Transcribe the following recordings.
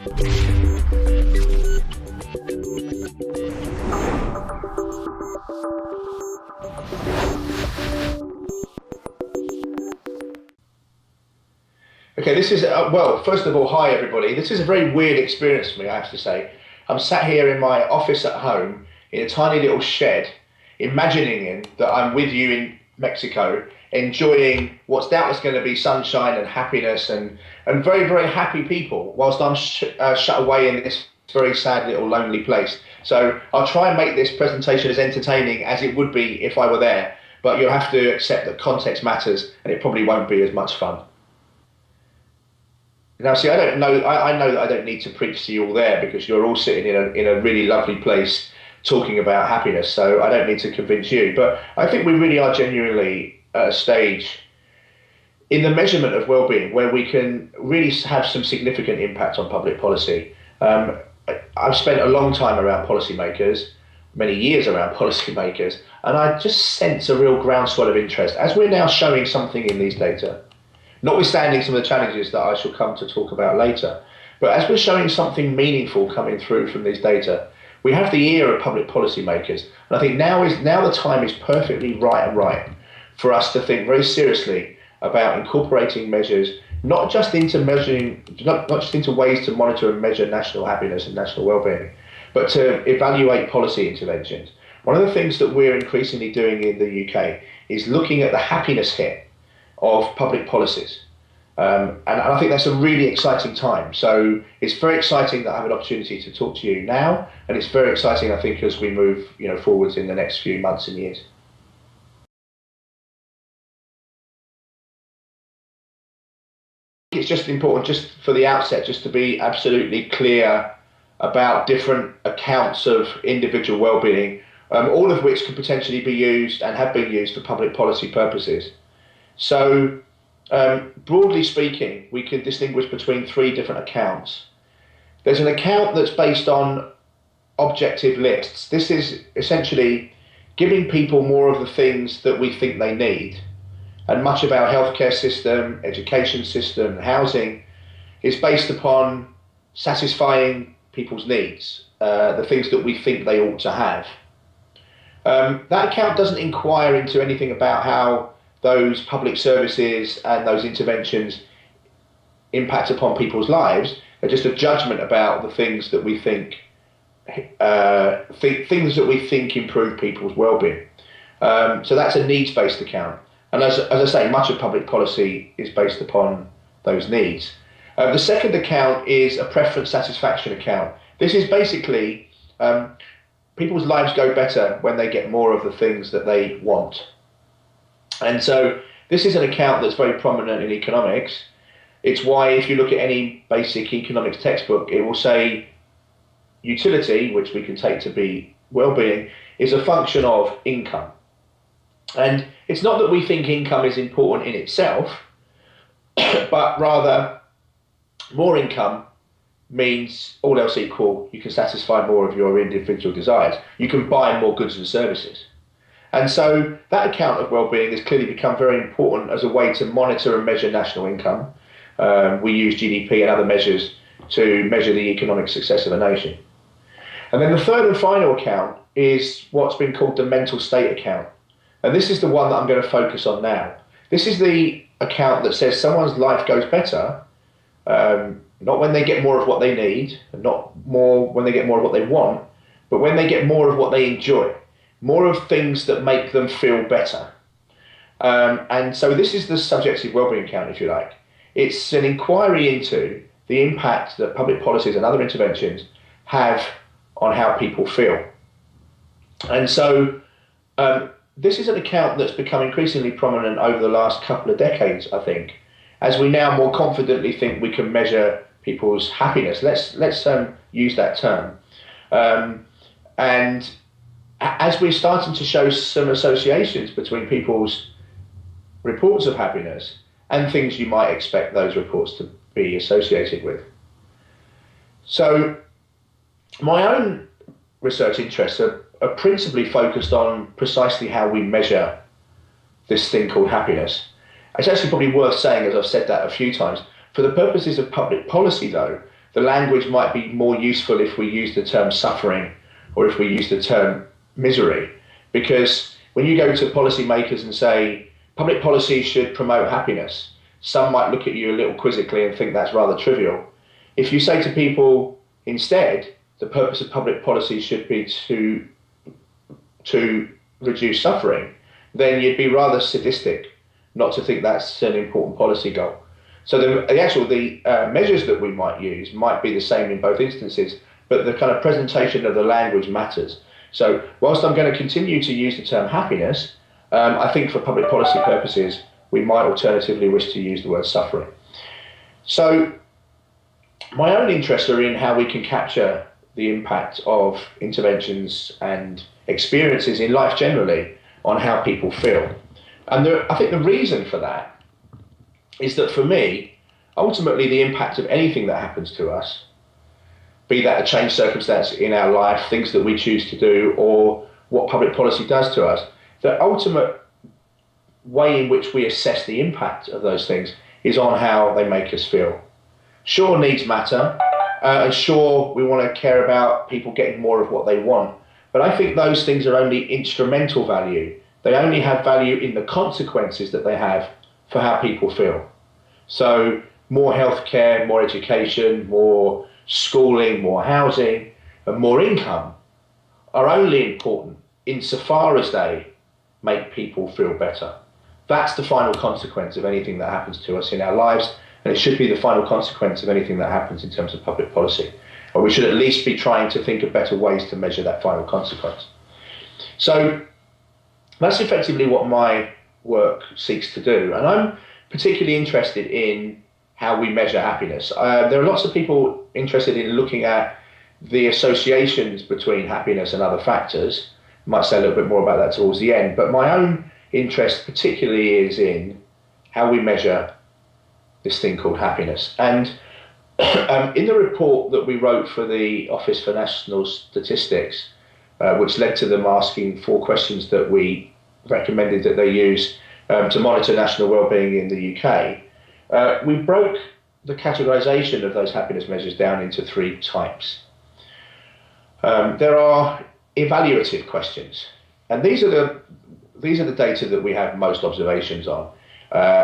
Okay, this is, well, first of all, hi everybody. This is a very weird experience for me, I have to say. I'm sat here in my office at home in a tiny little shed, imagining that I'm with you in Mexico, enjoying what's doubtless going to be sunshine and happiness and very, very happy people, whilst I'm shut away in this very sad little lonely place. So I'll try and make this presentation as entertaining as it would be if I were there, but you'll have to accept that context matters and it probably won't be as much fun. Now, see, I know that I don't need to preach to you all there because you're all sitting in a really lovely place talking about happiness, so I don't need to convince you. But I think we really are genuinely at a stage in the measurement of well-being where we can really have some significant impact on public policy. I've spent a long time around policymakers, many years around policymakers, and I just sense a real groundswell of interest as we're now showing something in these data. Notwithstanding some of the challenges that I shall come to talk about later. But as we're showing something meaningful coming through from these data, we have the ear of public policymakers. And I think now the time is perfectly right for us to think very seriously about incorporating measures, not just into ways to monitor and measure national happiness and national well-being, but to evaluate policy interventions. One of the things that we're increasingly doing in the UK is looking at the happiness hit of public policies. And I think that's a really exciting time. So it's very exciting that I have an opportunity to talk to you now, and it's very exciting, I think, as we move forwards in the next few months and years. It's just important, just for the outset, just to be absolutely clear about different accounts of individual well-being, all of which could potentially be used and have been used for public policy purposes. So, broadly speaking, we can distinguish between three different accounts. There's an account that's based on objective lists. This is essentially giving people more of the things that we think they need. And much of our healthcare system, education system, housing is based upon satisfying people's needs, the things that we think they ought to have. That account doesn't inquire into anything about how those public services and those interventions impact upon people's lives. They're just a judgment about the things that we think improve people's well-being. So that's a needs-based account. And as I say, much of public policy is based upon those needs. The second account is a preference satisfaction account. This is basically people's lives go better when they get more of the things that they want. And so this is an account that's very prominent in economics. It's why if you look at any basic economics textbook, it will say utility, which we can take to be well-being, is a function of income. And it's not that we think income is important in itself, but rather more income means, all else equal, you can satisfy more of your individual desires. You can buy more goods and services. And so that account of well-being has clearly become very important as a way to monitor and measure national income. We use GDP and other measures to measure the economic success of a nation. And then the third and final account is what's been called the mental state account. And this is the one that I'm going to focus on now. This is the account that says someone's life goes better, not when they get more of what they need, and not more when they get more of what they want, but when they get more of what they enjoy. More of things that make them feel better. And so this is the subjective wellbeing account, if you like. It's an inquiry into the impact that public policies and other interventions have on how people feel. And so this is an account that's become increasingly prominent over the last couple of decades, I think, as we now more confidently think we can measure people's happiness. Let's use that term. And as we're starting to show some associations between people's reports of happiness and things you might expect those reports to be associated with. So my own research interests are principally focused on precisely how we measure this thing called happiness. It's actually probably worth saying, as I've said that a few times, for the purposes of public policy though, the language might be more useful if we use the term suffering or if we use the term misery. Because when you go to policymakers and say, public policy should promote happiness, some might look at you a little quizzically and think that's rather trivial. If you say to people, instead, the purpose of public policy should be to reduce suffering, then you'd be rather sadistic not to think that's an important policy goal. So the measures that we might use might be the same in both instances, but the kind of presentation of the language matters. So whilst I'm going to continue to use the term happiness, I think for public policy purposes, we might alternatively wish to use the word suffering. So my own interests are in how we can capture the impact of interventions and experiences in life generally on how people feel. And I think the reason for that is that for me, ultimately the impact of anything that happens to us, be that a changed circumstance in our life, things that we choose to do, or what public policy does to us, the ultimate way in which we assess the impact of those things is on how they make us feel. Sure, needs matter, and sure, we want to care about people getting more of what they want, but I think those things are only instrumental value. They only have value in the consequences that they have for how people feel. So more healthcare, more education, more schooling, more housing, and more income are only important insofar as they make people feel better. That's the final consequence of anything that happens to us in our lives, and it should be the final consequence of anything that happens in terms of public policy. Or we should at least be trying to think of better ways to measure that final consequence. So that's effectively what my work seeks to do. And I'm particularly interested in how we measure happiness. There are lots of people interested in looking at the associations between happiness and other factors. I might say a little bit more about that towards the end, but my own interest particularly is in how we measure this thing called happiness. And in the report that we wrote for the Office for National Statistics, which led to them asking 4 questions that we recommended that they use to monitor national wellbeing in the UK, we broke the categorization of those happiness measures down into 3 types. There are evaluative questions, and these are the data that we have most observations on,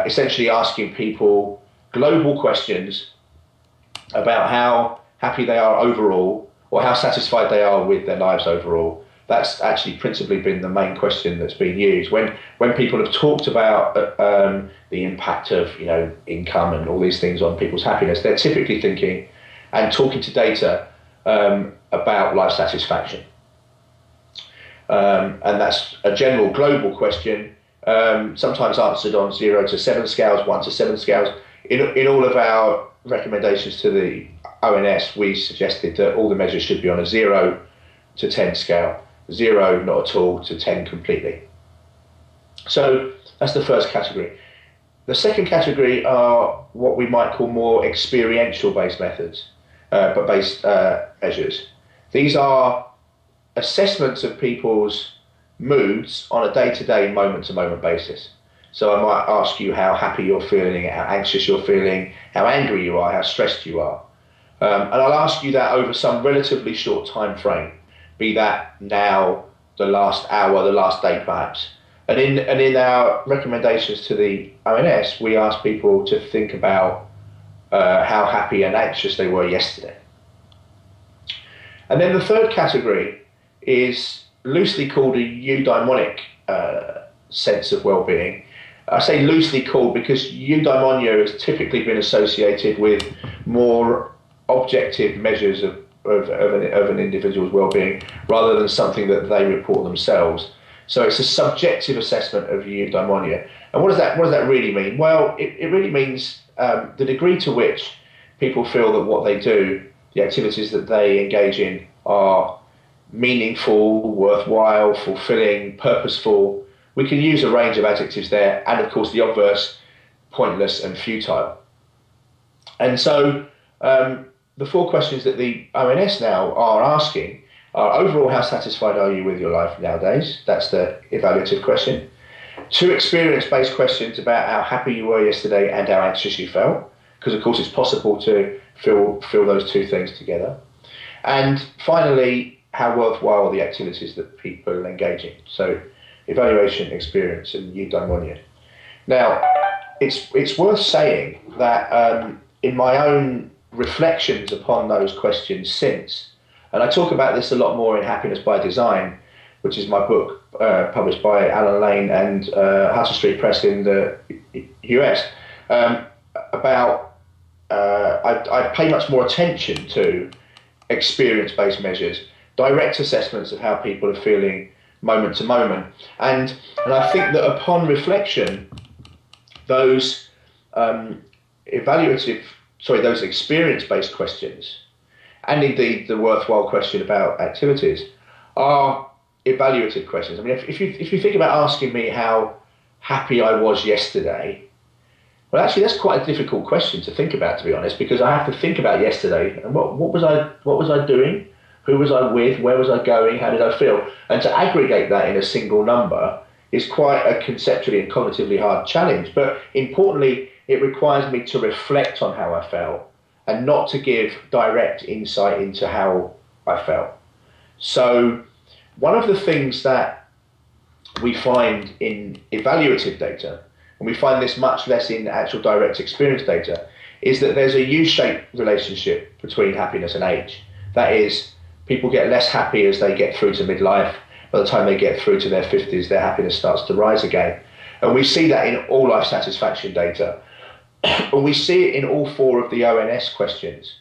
essentially asking people global questions about how happy they are overall, or how satisfied they are with their lives overall. That's actually principally been the main question that's been used. When people have talked about the impact of income and all these things on people's happiness, they're typically thinking and talking to data about life satisfaction. And that's a general global question, sometimes answered on 0 to 7 scales, 1 to 7 scales. In all of our recommendations to the ONS, we suggested that all the measures should be on a 0 to 10 scale. 0 not at all to 10 completely. So that's the first category. The second category are what we might call more experiential based methods, but based measures. These are assessments of people's moods on a day-to-day, moment-to-moment basis. So I might ask you how happy you're feeling, how anxious you're feeling, how angry you are, how stressed you are. And I'll ask you that over some relatively short time frame, be that now, the last hour, the last day perhaps. And in our recommendations to the ONS, we ask people to think about how happy and anxious they were yesterday. And then the third category is loosely called a eudaimonic sense of well-being. I say loosely called because eudaimonia has typically been associated with more objective measures of an individual's well-being rather than something that they report themselves. So it's a subjective assessment of eudaimonia. And what does that really mean? Well, it really means the degree to which people feel that what they do, the activities that they engage in, are meaningful, worthwhile, fulfilling, purposeful. We can use a range of adjectives there, and of course the obverse, pointless and futile. And so the 4 questions that the ONS now are asking are: overall, how satisfied are you with your life nowadays? That's the evaluative question. 2 experience-based questions about how happy you were yesterday and how anxious you felt. because of course it's possible to fill those two things together. And finally, how worthwhile are the activities that people engage in? So evaluation, experience, and eudaimonia. Now, it's worth saying that in my own reflections upon those questions since, and I talk about this a lot more in Happiness by Design, which is my book published by Alan Lane and Hudson Street Press in the US, I pay much more attention to experience-based measures, direct assessments of how people are feeling moment to moment. And I think that upon reflection, those those experience-based questions, and indeed the worthwhile question about activities, are evaluative questions. I mean, if you think about asking me how happy I was yesterday, well, actually, that's quite a difficult question to think about, to be honest, because I have to think about yesterday and what was I doing, who was I with, where was I going, how did I feel, and to aggregate that in a single number is quite a conceptually and cognitively hard challenge. But importantly, it requires me to reflect on how I felt and not to give direct insight into how I felt. So one of the things that we find in evaluative data, and we find this much less in actual direct experience data, is that there's a U-shaped relationship between happiness and age. That is, people get less happy as they get through to midlife. By the time they get through to their 50s, their happiness starts to rise again. And we see that in all life satisfaction data. And we see it in all four of the ONS questions.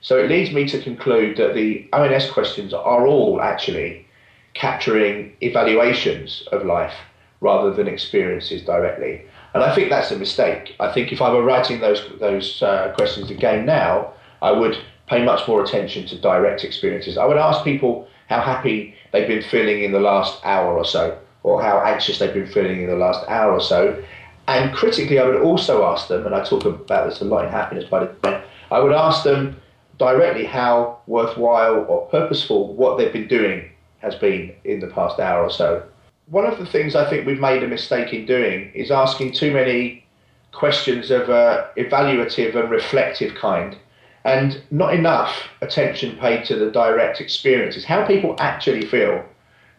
So it leads me to conclude that the ONS questions are all actually capturing evaluations of life rather than experiences directly. And I think that's a mistake. I think if I were writing those questions again now, I would pay much more attention to direct experiences. I would ask people how happy they've been feeling in the last hour or so, or how anxious they've been feeling in the last hour or so. And critically, I would also ask them, and I talk about this a lot in Happiness by Design, I would ask them directly how worthwhile or purposeful what they've been doing has been in the past hour or so. One of the things I think we've made a mistake in doing is asking too many questions of an evaluative and reflective kind, and not enough attention paid to the direct experiences, how people actually feel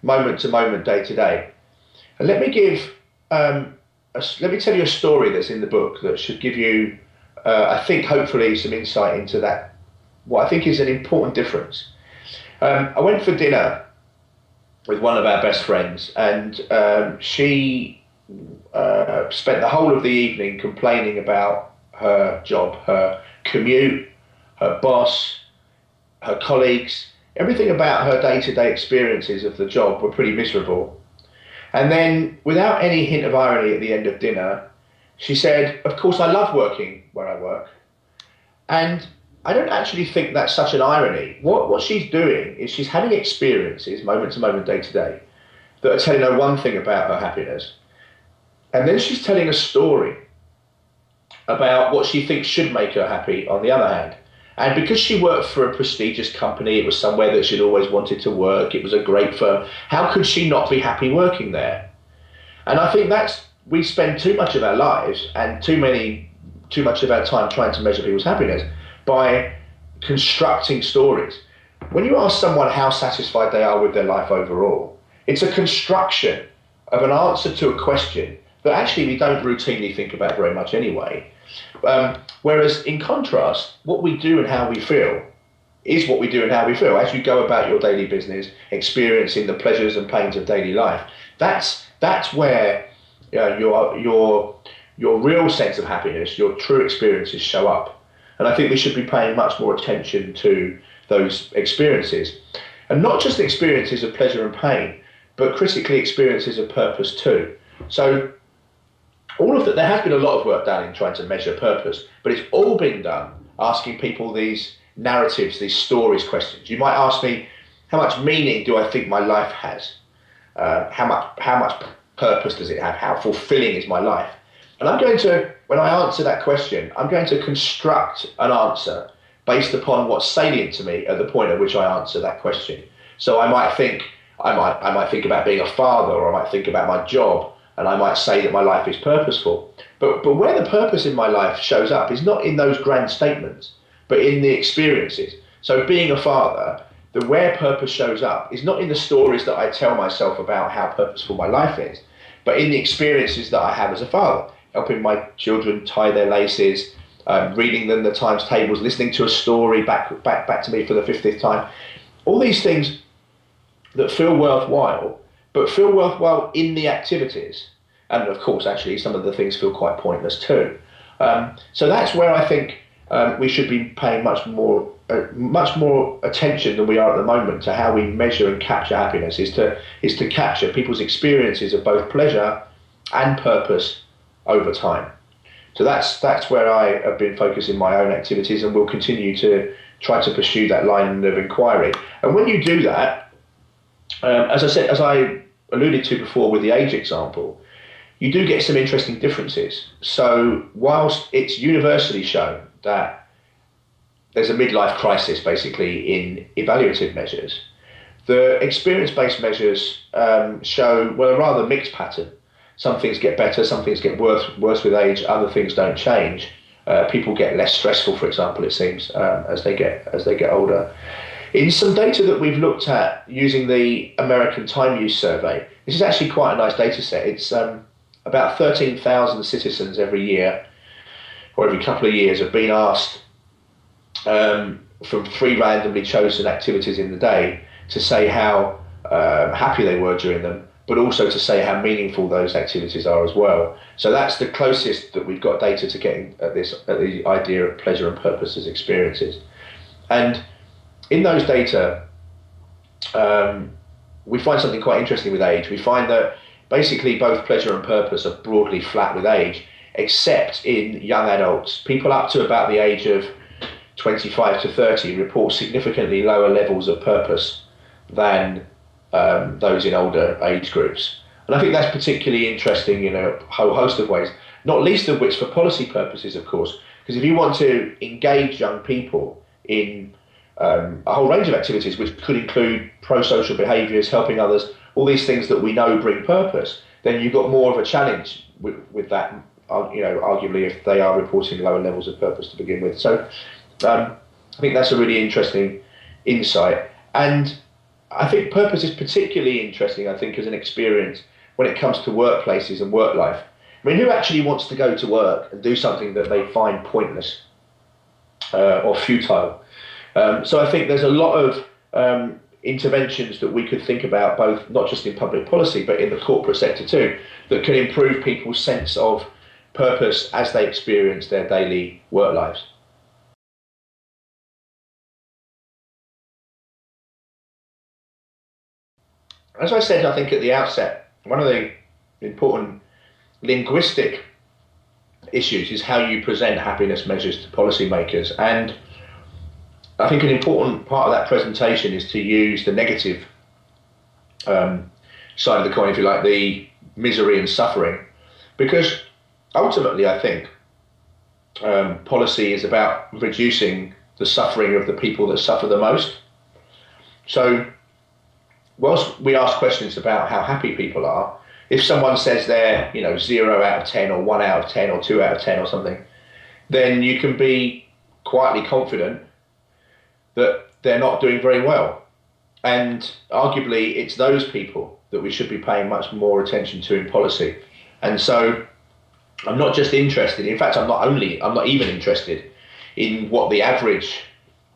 moment to moment, day to day. And let me tell you a story that's in the book that should give you, I think, hopefully some insight into that, what I think is an important difference. I went for dinner with one of our best friends, and she spent the whole of the evening complaining about her job, her commute, her boss, her colleagues. Everything about her day-to-day experiences of the job were pretty miserable. And then, without any hint of irony at the end of dinner, she said, "Of course I love working where I work." And I don't actually think that's such an irony. What she's doing is she's having experiences, moment to moment, day to day, that are telling her one thing about her happiness. And then she's telling a story about what she thinks should make her happy on the other hand. And because she worked for a prestigious company, it was somewhere that she'd always wanted to work, it was a great firm, how could she not be happy working there? And I think we spend too much of our lives and too much of our time trying to measure people's happiness by constructing stories. When you ask someone how satisfied they are with their life overall, it's a construction of an answer to a question that actually we don't routinely think about very much anyway. Whereas in contrast, what we do and how we feel is what we do and how we feel. As you go about your daily business, experiencing the pleasures and pains of daily life, that's where your real sense of happiness, your true experiences show up. And I think we should be paying much more attention to those experiences. And not just experiences of pleasure and pain, but critically experiences of purpose too. So all of that, there has been a lot of work done in trying to measure purpose, but it's all been done asking people these narratives, these stories questions. You might ask me, how much meaning do I think my life has? How much purpose does it have? How fulfilling is my life? And I'm going to, when I answer that question, I'm going to construct an answer based upon what's salient to me at the point at which I answer that question. So I might think about being a father, or I might think about my job, and I might say that my life is purposeful. But where the purpose in my life shows up is not in those grand statements, but in the experiences. So being a father, the where purpose shows up is not in the stories that I tell myself about how purposeful my life is, but in the experiences that I have as a father, helping my children tie their laces, reading them the times tables, listening to a story back to me for the 50th time. All these things that feel worthwhile, but feel worthwhile in the activities. And of course, actually, some of the things feel quite pointless too. So that's where I think we should be paying much more attention than we are at the moment to how we measure and capture happiness. Is to capture people's experiences of both pleasure and purpose over time. So that's where I have been focusing my own activities, and will continue to try to pursue that line of inquiry. And when you do that, as I alluded to before with the age example, you do get some interesting differences. So whilst it's universally shown that there's a midlife crisis basically in evaluative measures, the experience-based measures show, well, a rather mixed pattern. Some things get better, some things get worse with age, other things don't change. People get less stressful, for example, it seems, as they get older. In some data that we've looked at using the American Time Use Survey, this is actually quite a nice data set. It's about 13,000 citizens every year, or every couple of years, have been asked from 3 randomly chosen activities in the day to say how happy they were during them, but also to say how meaningful those activities are as well. So that's the closest that we've got data to getting at the idea of pleasure and purpose as experiences. And in those data, we find something quite interesting with age. We find that basically both pleasure and purpose are broadly flat with age, except in young adults. People up to about the age of 25 to 30 report significantly lower levels of purpose than those in older age groups. And I think that's particularly interesting in a whole host of ways, not least of which for policy purposes, of course, because if you want to engage young people in a whole range of activities, which could include pro-social behaviours, helping others, all these things that we know bring purpose, then you've got more of a challenge with that, arguably, if they are reporting lower levels of purpose to begin with. So I think that's a really interesting insight. And I think purpose is particularly interesting, I think, as an experience when it comes to workplaces and work life. I mean, who actually wants to go to work and do something that they find pointless or futile? So I think there's a lot of interventions that we could think about, both not just in public policy, but in the corporate sector too, that can improve people's sense of purpose as they experience their daily work lives. As I said, I think at the outset, one of the important linguistic issues is how you present happiness measures to policymakers. And I think an important part of that presentation is to use the negative side of the coin, if you like, the misery and suffering, because ultimately I think policy is about reducing the suffering of the people that suffer the most. So whilst we ask questions about how happy people are, if someone says they're 0 out of 10 or 1 out of 10 or 2 out of 10 or something, then you can be quietly confident that they're not doing very well. And arguably it's those people that we should be paying much more attention to in policy. And so I'm not just interested, in fact I'm not even interested in what the average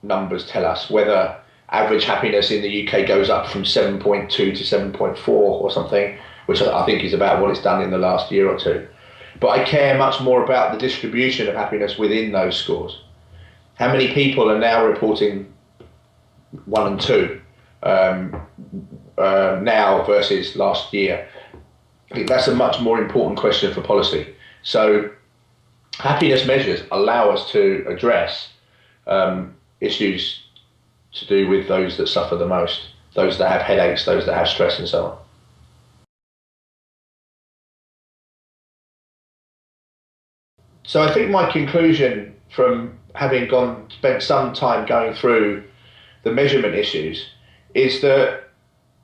numbers tell us, whether average happiness in the UK goes up from 7.2 to 7.4 or something, which I think is about what it's done in the last year or two. But I care much more about the distribution of happiness within those scores. How many people are now reporting 1 and 2 now versus last year? I think that's a much more important question for policy. So happiness measures allow us to address issues to do with those that suffer the most, those that have headaches, those that have stress and so on. So I think my conclusion from having spent some time going through the measurement issues is that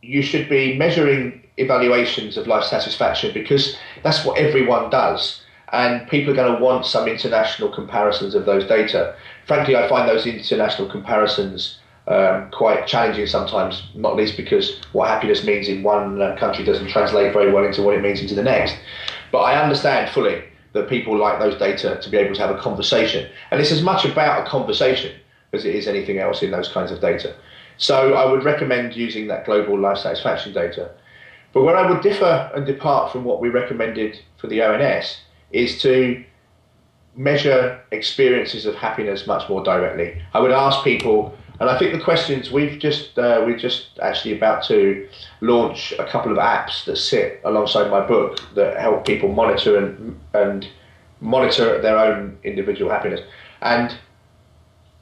you should be measuring evaluations of life satisfaction because that's what everyone does. And people are going to want some international comparisons of those data. Frankly, I find those international comparisons quite challenging sometimes, not least because what happiness means in one country doesn't translate very well into what it means into the next. But I understand fully that people like those data to be able to have a conversation. And it's as much about a conversation as it is anything else in those kinds of data. So I would recommend using that global life satisfaction data. But where I would differ and depart from what we recommended for the ONS is to measure experiences of happiness much more directly. I would ask people, and I think the questions we're just actually about to launch a couple of apps that sit alongside my book that help people monitor and monitor their own individual happiness. And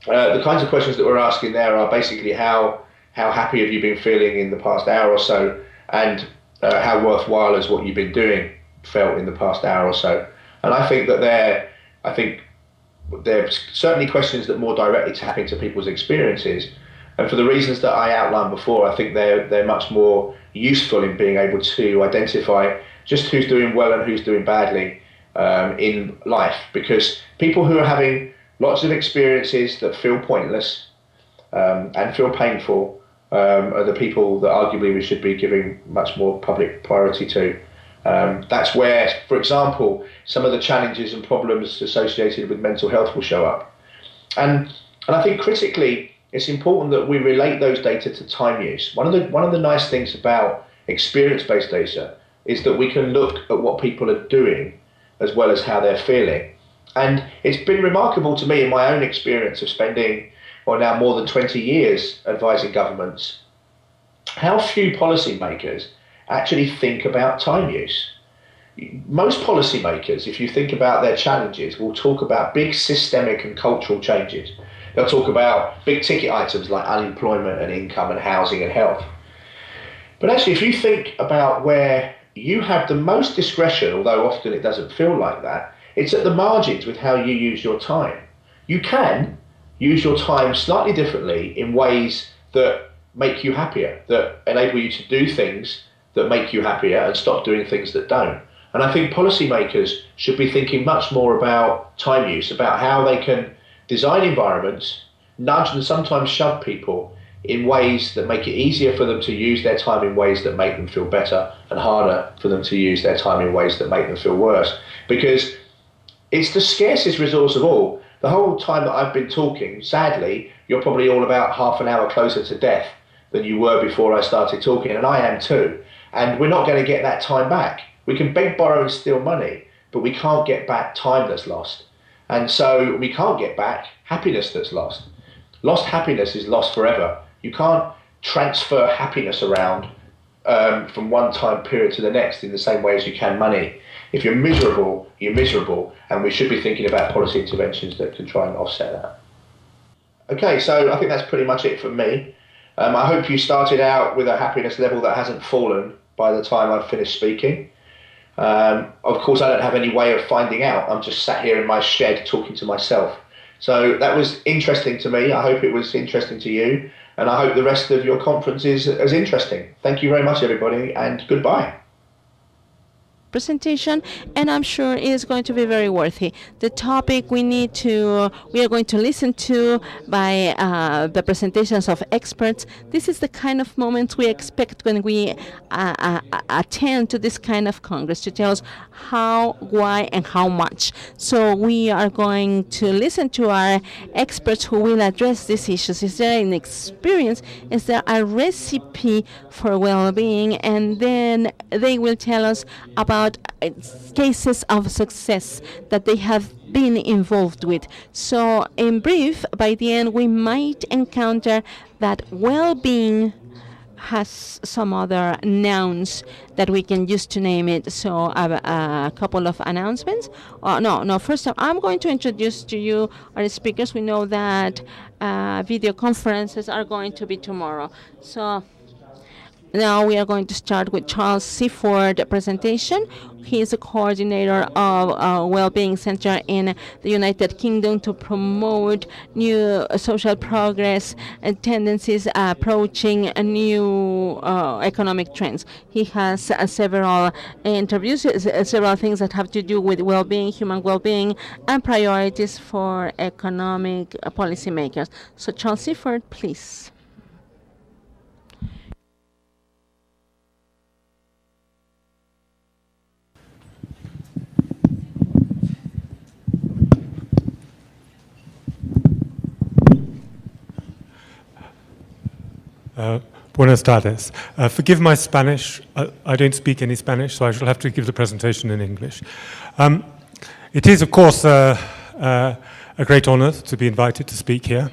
the kinds of questions that we're asking there are basically how happy have you been feeling in the past hour or so, and how worthwhile has what you've been doing felt in the past hour or so. And I think that they're certainly questions that more directly tap into people's experiences. And for the reasons that I outlined before, I think they're much more useful in being able to identify just who's doing well and who's doing badly in life. Because people who are having lots of experiences that feel pointless and feel painful are the people that arguably we should be giving much more public priority to. That's where, for example, some of the challenges and problems associated with mental health will show up. And I think critically, it's important that we relate those data to time use. One of the nice things about experience-based data is that we can look at what people are doing as well as how they're feeling. And it's been remarkable to me in my own experience of spending, now more than 20 years advising governments, how few policymakers actually think about time use. Most policymakers, if you think about their challenges, will talk about big systemic and cultural changes. They'll talk about big ticket items like unemployment and income and housing and health. But actually, if you think about where you have the most discretion, although often it doesn't feel like that, it's at the margins with how you use your time. You can use your time slightly differently in ways that make you happier, that enable you to do things that make you happier and stop doing things that don't. And I think policymakers should be thinking much more about time use, about how they can design environments, nudge and sometimes shove people in ways that make it easier for them to use their time in ways that make them feel better, and harder for them to use their time in ways that make them feel worse. Because it's the scarcest resource of all. The whole time that I've been talking, sadly, you're probably all about half an hour closer to death than you were before I started talking, and I am too. And we're not going to get that time back. We can beg, borrow and steal money, but we can't get back time that's lost. And so we can't get back happiness that's lost. Lost happiness is lost forever. You can't transfer happiness around from one time period to the next in the same way as you can money. If you're miserable, you're miserable, and we should be thinking about policy interventions that can try and offset that. Okay, so I think that's pretty much it for me. I hope you started out with a happiness level that hasn't fallen by the time I've finished speaking. Of course, I don't have any way of finding out. I'm just sat here in my shed talking to myself. So that was interesting to me. I hope it was interesting to you. And I hope the rest of your conference is as interesting. Thank you very much, everybody, and goodbye. Presentation, and I'm sure it is going to be very worthy. The topic we are going to listen to by the presentations of experts. This is the kind of moments we expect when we attend to this kind of Congress, to tell us how, why, and how much. So we are going to listen to our experts who will address these issues. Is there an experience? Is there a recipe for well-being? And then they will tell us about cases of success that they have been involved with. So in brief, by the end, we might encounter that well-being has some other nouns that we can use to name it. So a couple of announcements. First I'm going to introduce to you our speakers. We know that video conferences are going to be tomorrow. So Now we are going to start with Charles Seaford presentation. He is a coordinator of a well-being center in the United Kingdom to promote new social progress and tendencies approaching new economic trends. He has several interviews, several things that have to do with well-being, human well-being, and priorities for economic policymakers. So Charles Seaford, please. Buenas tardes. Forgive my Spanish. I don't speak any Spanish, so I shall have to give the presentation in English. It is, of course, a great honor to be invited to speak here.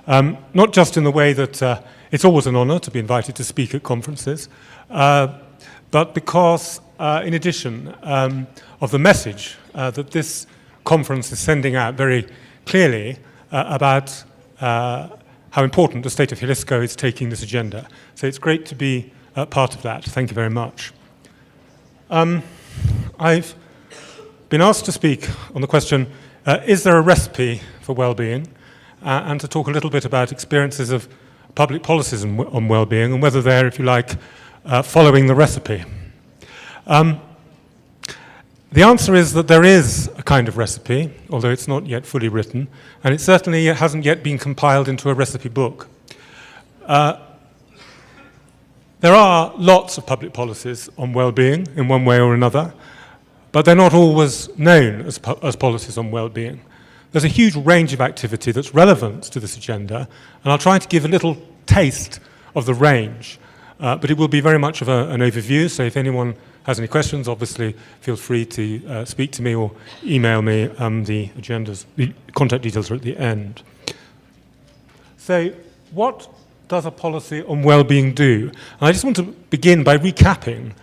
Not just in the way that it's always an honor to be invited to speak at conferences, but because, in addition, of the message that this conference is sending out very clearly about how important the state of Jalisco is taking this agenda. So it's great to be part of that. Thank you very much. I've been asked to speak on the question, is there a recipe for well-being? And to talk a little bit about experiences of public policies on well-being and whether they're, if you like, following the recipe. The answer is that there is a kind of recipe, although it's not yet fully written, and it certainly hasn't yet been compiled into a recipe book. There are lots of public policies on well-being in one way or another, but they're not always known as policies on well-being. There's a huge range of activity that's relevant to this agenda, and I'll try to give a little taste of the range, but it will be very much of an overview, so if anyone has any questions, obviously feel free to speak to me or email me. The agendas, the contact details are at the end. So what does a policy on well-being do? And I just want to begin by recapping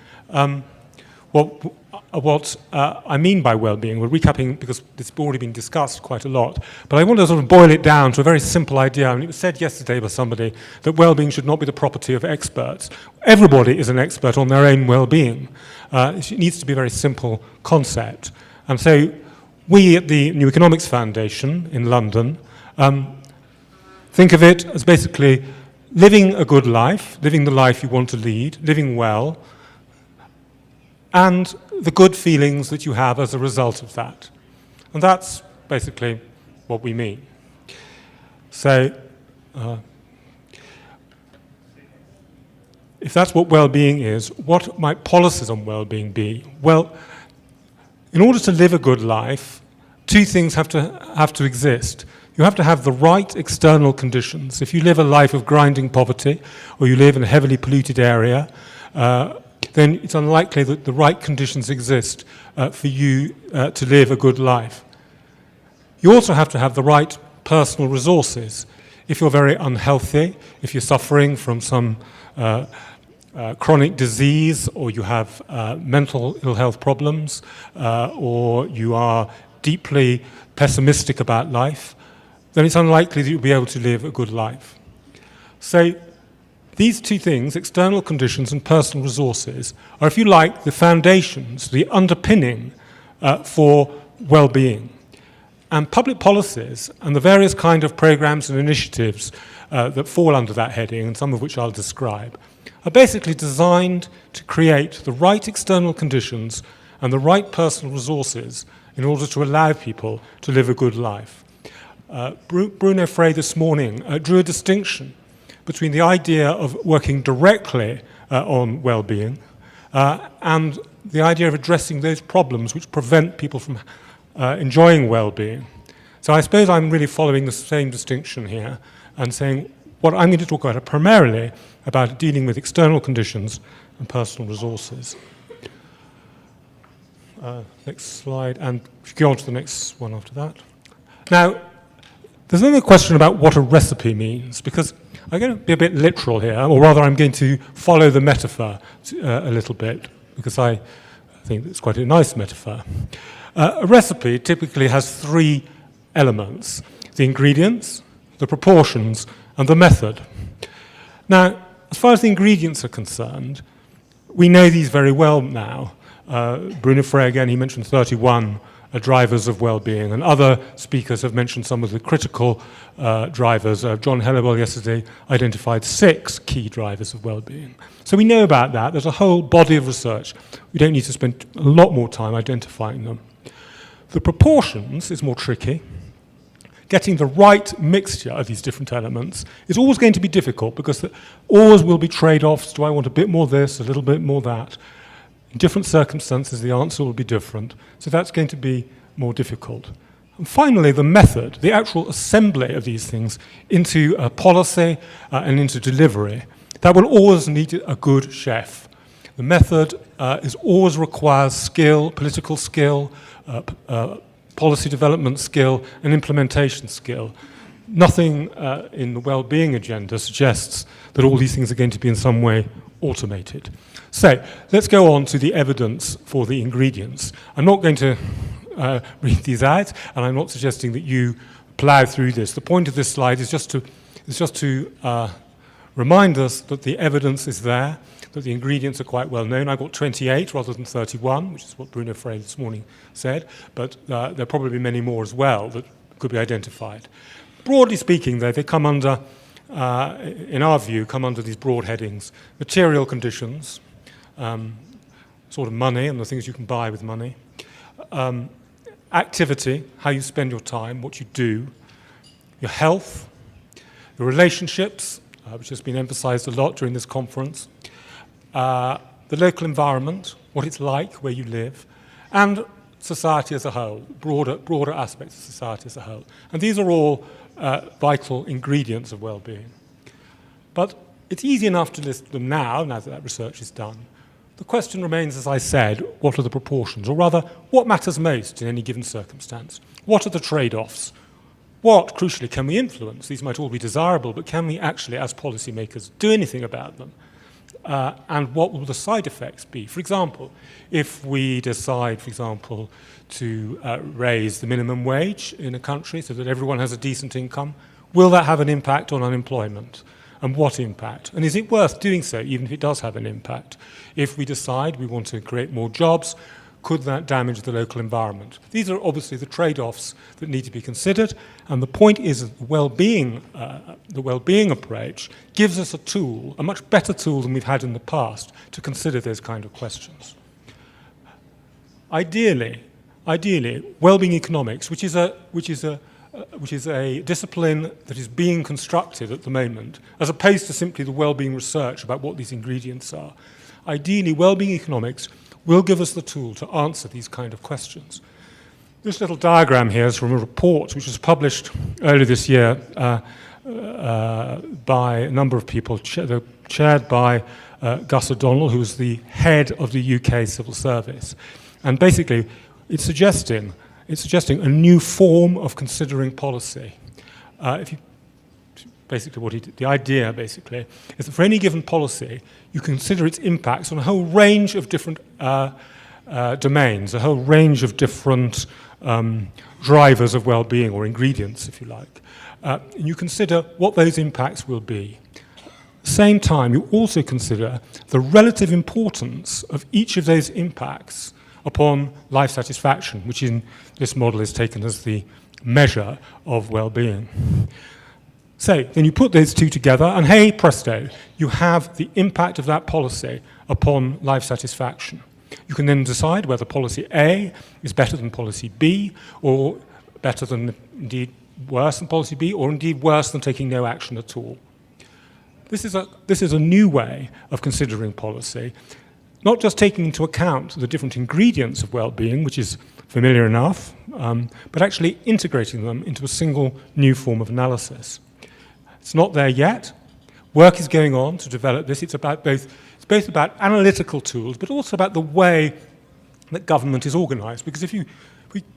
what I mean by well-being. We're recapping because it's already been discussed quite a lot, but I want to sort of boil it down to a very simple idea. I mean, it was said yesterday by somebody that well-being should not be the property of experts. Everybody is an expert on their own well-being. It needs to be a very simple concept. And so we at the New Economics Foundation in London think of it as basically living a good life, living the life you want to lead, living well, and the good feelings that you have as a result of that. And that's basically what we mean. So, if that's what well-being is, what might policies on well-being be? Well, in order to live a good life, two things have to exist. You have to have the right external conditions. If you live a life of grinding poverty, or you live in a heavily polluted area, then it's unlikely that the right conditions exist for you to live a good life. You also have to have the right personal resources. If you're very unhealthy, if you're suffering from some chronic disease, or you have mental ill health problems, or you are deeply pessimistic about life, then it's unlikely that you'll be able to live a good life. So these two things, external conditions and personal resources, are, if you like, the foundations, the underpinning for well-being. And public policies and the various kind of programs and initiatives that fall under that heading, and some of which I'll describe, are basically designed to create the right external conditions and the right personal resources in order to allow people to live a good life. Bruno Frey this morning drew a distinction between the idea of working directly on well-being and the idea of addressing those problems which prevent people from enjoying well-being. So I suppose I'm really following the same distinction here and saying what I'm going to talk about are primarily about dealing with external conditions and personal resources. Next slide, and go on to the next one after that. Now, there's another question about what a recipe means, because I'm going to be a bit literal here, or rather I'm going to follow the metaphor a little bit, because I think it's quite a nice metaphor. A recipe typically has three elements: the ingredients, the proportions, and the method. Now, as far as the ingredients are concerned, we know these very well now. Bruno Frey, again, he mentioned 31 drivers of well-being, and other speakers have mentioned some of the critical drivers. John Hellebel yesterday identified 6 key drivers of well-being. So we know about that. There's a whole body of research. We don't need to spend a lot more time identifying them. The proportions is more tricky. Getting the right mixture of these different elements is always going to be difficult because there always will be trade-offs. Do I want a bit more this, a little bit more that? In different circumstances, the answer will be different. So that's going to be more difficult. And finally, the method, the actual assembly of these things into a policy and into delivery, that will always need a good chef. The method is always requires skill, political skill, policy development skill, and implementation skill. Nothing in the well-being agenda suggests that all these things are going to be in some way automated. So let's go on to the evidence for the ingredients. I'm not going to read these out, and I'm not suggesting that you plough through this. The point of this slide is just to remind us that the evidence is there, that the ingredients are quite well known. I got 28 rather than 31, which is what Bruno Frey this morning said, but there are probably many more as well that could be identified. Broadly speaking, though, they come under, in our view, come under these broad headings: material conditions, sort of money and the things you can buy with money, activity, how you spend your time, what you do, your health, your relationships, which has been emphasized a lot during this conference, the local environment, what it's like where you live, and society as a whole, broader aspects of society as a whole. And these are all vital ingredients of well-being. But it's easy enough to list them now that that research is done. The question remains, as I said, what are the proportions? Or rather, what matters most in any given circumstance? What are the trade-offs? What, crucially, can we influence? These might all be desirable, but can we actually, as policymakers, do anything about them? And what will the side effects be? For example, if we decide, for example, to raise the minimum wage in a country so that everyone has a decent income, will that have an impact on unemployment? And what impact? And is it worth doing so, even if it does have an impact? If we decide we want to create more jobs, could that damage the local environment? These are obviously the trade-offs that need to be considered, and the point is that the well-being approach gives us a tool, a much better tool than we've had in the past, to consider those kind of questions. Ideally, well-being economics, which is a discipline that is being constructed at the moment, as opposed to simply the well-being research about what these ingredients are. Ideally, well-being economics will give us the tool to answer these kind of questions. This little diagram here is from a report which was published earlier this year by a number of people, chaired by Gus O'Donnell, who is the head of the UK Civil Service. And basically, it's suggesting a new form of considering policy. The idea basically is that for any given policy, you consider its impacts on a whole range of different domains, a whole range of different drivers of well-being, or ingredients, if you like. And you consider what those impacts will be. At the same time, you also consider the relative importance of each of those impacts upon life satisfaction, which in this model is taken as the measure of well-being. So then you put those two together, and hey, presto, you have the impact of that policy upon life satisfaction. You can then decide whether policy A is better than policy B, or better than, indeed, worse than policy B, or indeed worse than taking no action at all. This is a new way of considering policy, not just taking into account the different ingredients of well-being, which is familiar enough, but actually integrating them into a single new form of analysis. It's not there yet. Work is going on to develop this. It's both about analytical tools, but also about the way that government is organized. Because if we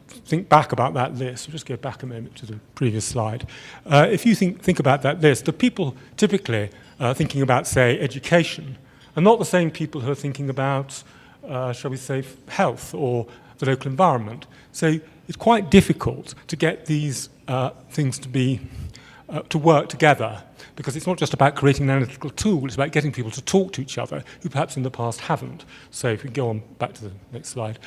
think back about that list, we'll just go back a moment to the previous slide. If you think about that list, the people typically thinking about, say, education are not the same people who are thinking about, shall we say, health or the local environment. So it's quite difficult to get these things to be to work together, because it's not just about creating an analytical tool, it's about getting people to talk to each other who perhaps in the past haven't. So if we go on back to the next slide.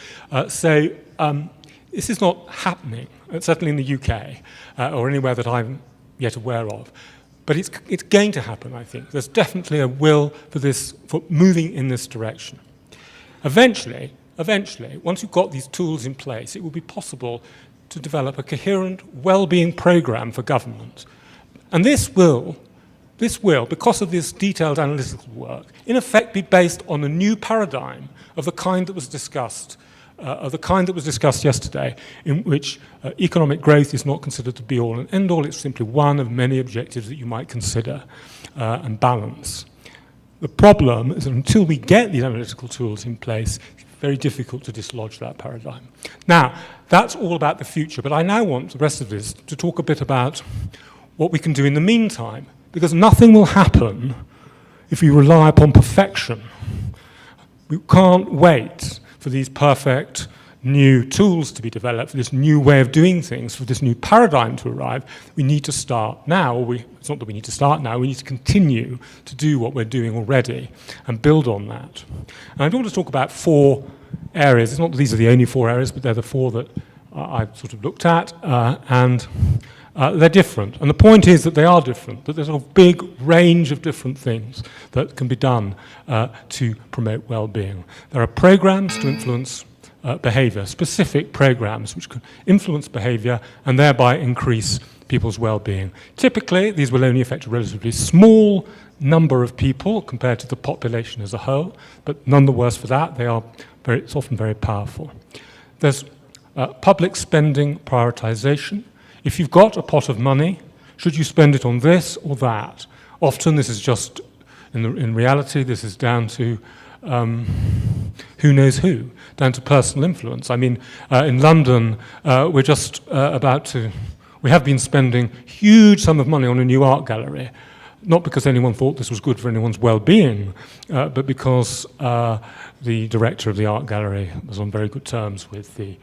This is not happening, certainly in the UK, or anywhere that I'm yet aware of. But it's going to happen, I think. There's definitely a will for this, for moving in this direction. Eventually, once you've got these tools in place, it will be possible to develop a coherent well-being program for government. And this will, because of this detailed analytical work, in effect be based on a new paradigm of the kind that was discussed yesterday, in which economic growth is not considered to be all and end all. It's simply one of many objectives that you might consider and balance. The problem is that until we get these analytical tools in place, it's very difficult to dislodge that paradigm. Now, that's all about the future, but I now want the rest of this to talk a bit about what we can do in the meantime, because nothing will happen if we rely upon perfection. We can't wait for these perfect new tools to be developed, for this new way of doing things, for this new paradigm to arrive. We need to start now. It's not that we need to start now, we need to continue to do what we're doing already and build on that. And I want to talk about 4 areas. It's not that these are the only 4 areas, but they're the 4 that I've sort of looked at, and they're different. And the point is that they are different, that there's a big range of different things that can be done to promote well-being. There are programs to influence behavior, specific programs which can influence behavior and thereby increase people's well-being. Typically, these will only affect a relatively small number of people compared to the population as a whole, but none the worse for that. It's often very powerful. There's public spending prioritization. If you've got a pot of money, should you spend it on this or that? Often this is just, in reality, this is down to who knows who, down to personal influence. I mean, in London, we're just we have been spending huge sum of money on a new art gallery, not because anyone thought this was good for anyone's well-being, but because the director of the art gallery was on very good terms with the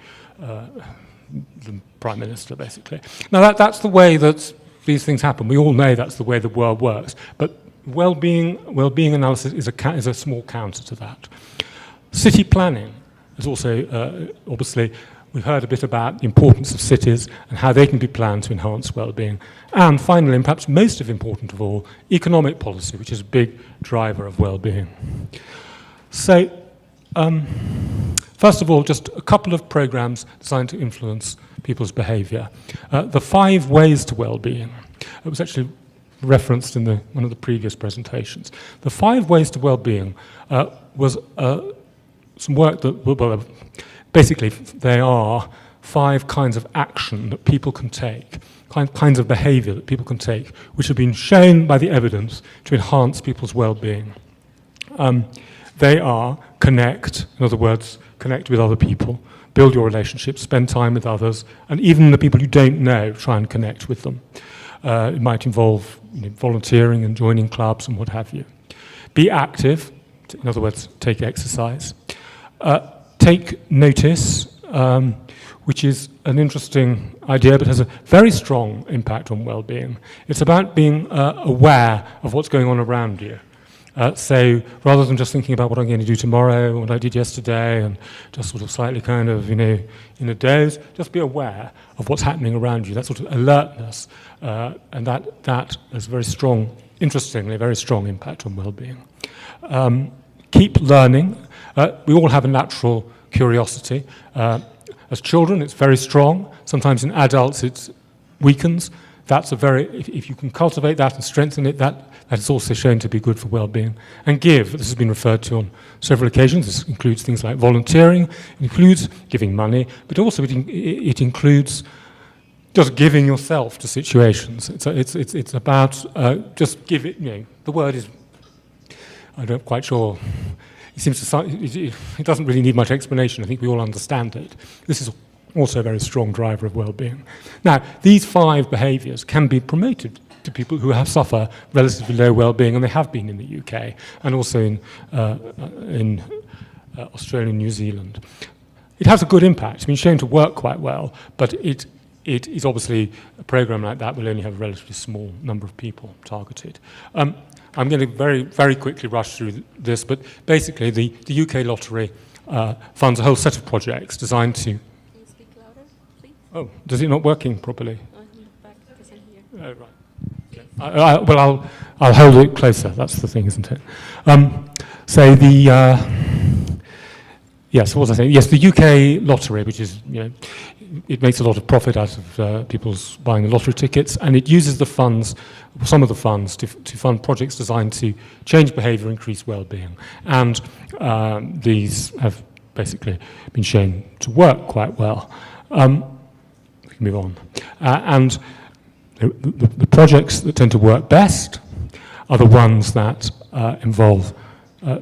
Prime Minister, basically. Now, that's the way that these things happen. We all know that's the way the world works, but well-being analysis is a small counter to that. City planning is also, obviously, we've heard a bit about the importance of cities and how they can be planned to enhance well-being. And finally, and perhaps most important of all, economic policy, which is a big driver of well-being. So, first of all, just a couple of programs designed to influence people's behavior. The 5 ways to well-being. It was actually referenced in one of the previous presentations. The 5 ways to well-being was some work that, basically they are 5 kinds of action that people can take, kinds of behavior that people can take, which have been shown by the evidence to enhance people's well-being. They are connect, in other words, connect with other people, build your relationships, spend time with others, and even the people you don't know, try and connect with them. It might involve volunteering and joining clubs and what have you. Be active, in other words, take exercise. Take notice, which is an interesting idea but has a very strong impact on well-being. It's about being aware of what's going on around you. So rather than just thinking about what I'm going to do tomorrow, what I did yesterday, and just sort of slightly kind of, in a doze, just be aware of what's happening around you, that sort of alertness, and that has very strong, interestingly, very strong impact on well-being. Keep learning. We all have a natural curiosity. As children, it's very strong. Sometimes in adults, it weakens. If you can cultivate that and strengthen it, that is also shown to be good for well-being. And give, this has been referred to on several occasions. This includes things like volunteering, it includes giving money, but also it includes just giving yourself to situations. It's about just give it. The word is, I'm not quite sure. It doesn't really need much explanation. I think we all understand it. This is also a very strong driver of well-being. Now, these 5 behaviours can be promoted to people who suffer relatively low well-being, and they have been in the UK, and also in Australia and New Zealand. It has a good impact. It's been shown to work quite well, but it it is obviously a program like that will only have a relatively small number of people targeted. I'm going to very, very quickly rush through this, but basically the UK lottery funds a whole set of projects designed to... Can you speak louder, please? Oh, is it not working properly? Back because I'm here. Oh, right. Okay. Well, I'll hold it closer. That's the thing, isn't it? So the... Yes, what was I saying? Yes, the UK lottery, which is, it makes a lot of profit out of people's buying the lottery tickets, and it uses the funds, some of the funds, to fund projects designed to change behaviour, increase well-being. And these have basically been shown to work quite well. We can move on. And the projects that tend to work best are the ones that involve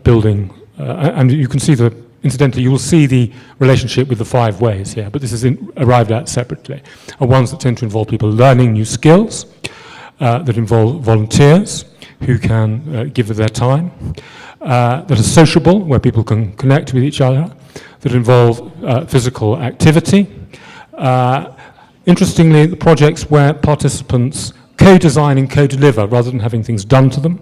building, and you can see incidentally, you will see the relationship with the 5 ways here, but this is arrived at separately, are ones that tend to involve people learning new skills, that involve volunteers who can give of their time, that are sociable, where people can connect with each other, that involve physical activity. Interestingly, the projects where participants co-design and co-deliver rather than having things done to them.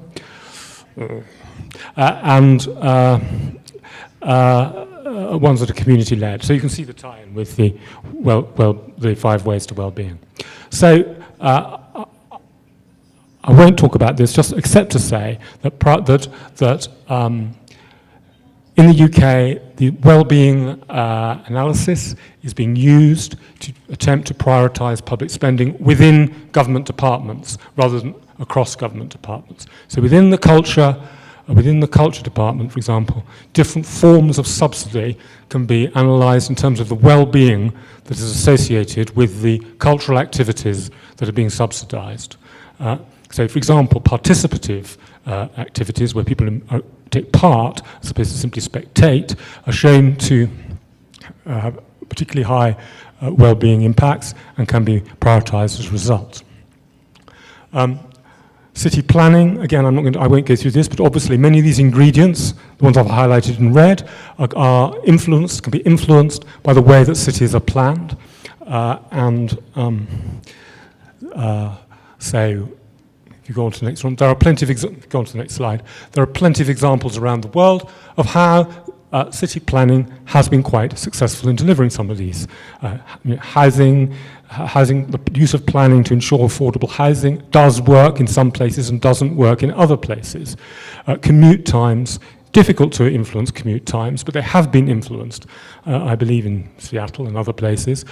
Ones that are community-led. So you can see the tie-in with the the 5 ways to well-being. So I won't talk about this, just except to say that in the UK, the well-being analysis is being used to attempt to prioritise public spending within government departments rather than across government departments. So within the culture department, for example, different forms of subsidy can be analysed in terms of the well-being that is associated with the cultural activities that are being subsidised. So, for example, participative activities where people take part, as opposed to simply spectate, are shown to have particularly high well-being impacts and can be prioritised as a result. City planning, again, I won't go through this, but obviously many of these ingredients, the ones I've highlighted in red, can be influenced by the way that cities are planned. So, if you go on to the next one, there are plenty of go on to the next slide. There are plenty of examples around the world of how city planning has been quite successful in delivering some of these. Housing, the use of planning to ensure affordable housing does work in some places and doesn't work in other places. Commute times, difficult to influence commute times, but they have been influenced, I believe, in Seattle and other places.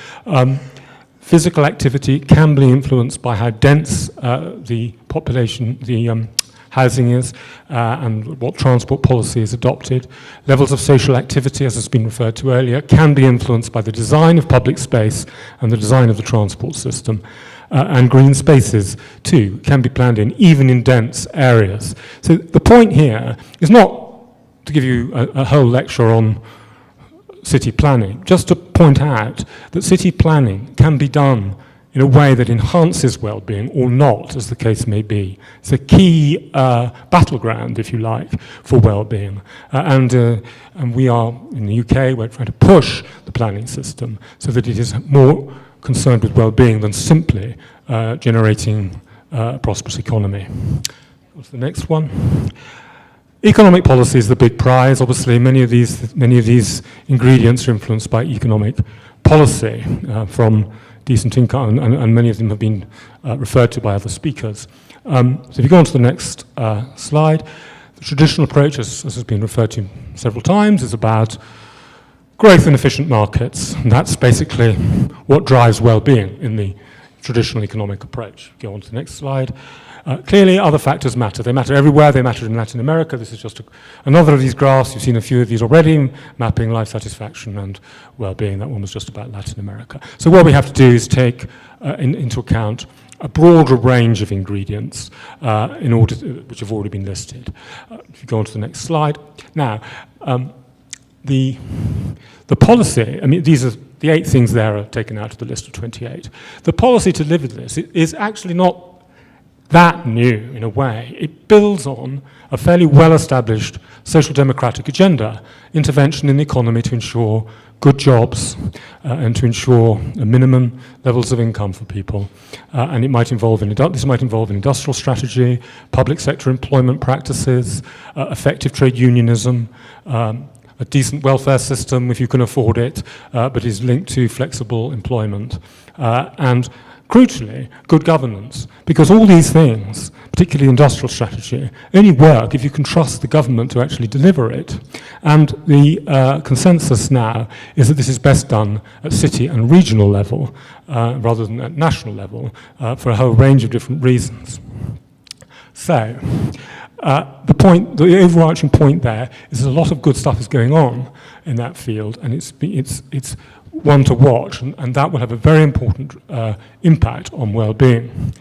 Physical activity can be influenced by how dense the population, the housing is, and what transport policy is adopted. Levels of social activity, as has been referred to earlier, can be influenced by the design of public space and the design of the transport system. And green spaces, too, can be planned in, even in dense areas. So the point here is not to give you a whole lecture on city planning, just to point out that city planning can be done in a way that enhances well-being or not, as the case may be. It's a key battleground, if you like, for well-being. And we are, in the UK, we're trying to push the planning system so that it is more concerned with well-being than simply generating a prosperous economy. What's the next one? Economic policy is the big prize. Obviously, many of these ingredients are influenced by economic policy, from decent income, and many of them have been referred to by other speakers. So if you go on to the next slide, the traditional approach, as has been referred to several times, is about growth in efficient markets. And that's basically what drives well-being in the traditional economic approach. Go on to the next slide. Clearly, other factors matter. They matter everywhere. They matter in Latin America. This is just another of these graphs. You've seen a few of these already, mapping life satisfaction and well-being. That one was just about Latin America. So what we have to do is take into account a broader range of ingredients which have already been listed. If you go on to the next slide. Now, the policy, I mean, these are the 8 things there are taken out of the list of 28. The policy to deliver this is actually not that new in a way. It builds on a fairly well-established social democratic agenda, intervention in the economy to ensure good jobs and to ensure minimum levels of income for people. And it might involve this might involve an industrial strategy, public sector employment practices, effective trade unionism, a decent welfare system if you can afford it, but is linked to flexible employment, and crucially, good governance, because all these things, particularly industrial strategy, only work if you can trust the government to actually deliver it. And the consensus now is that this is best done at city and regional level rather than at national level for a whole range of different reasons. So, the overarching point there is that a lot of good stuff is going on in that field, and it's one to watch, and that will have a very important impact on well-being.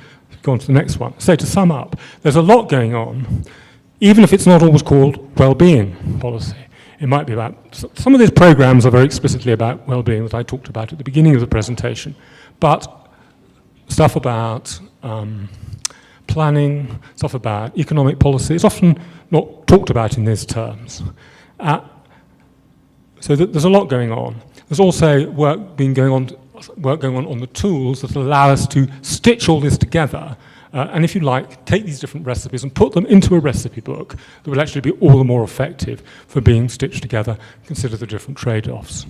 Go on to the next one. So to sum up, there's a lot going on, even if it's not always called well-being policy. It might be about, some of these programs are very explicitly about well-being that I talked about at the beginning of the presentation, but stuff about planning, stuff about economic policy, it's often not talked about in these terms. So there's a lot going on. There's also work going on on the tools that allow us to stitch all this together, and if you like, take these different recipes and put them into a recipe book that will actually be all the more effective for being stitched together. Consider the different trade-offs.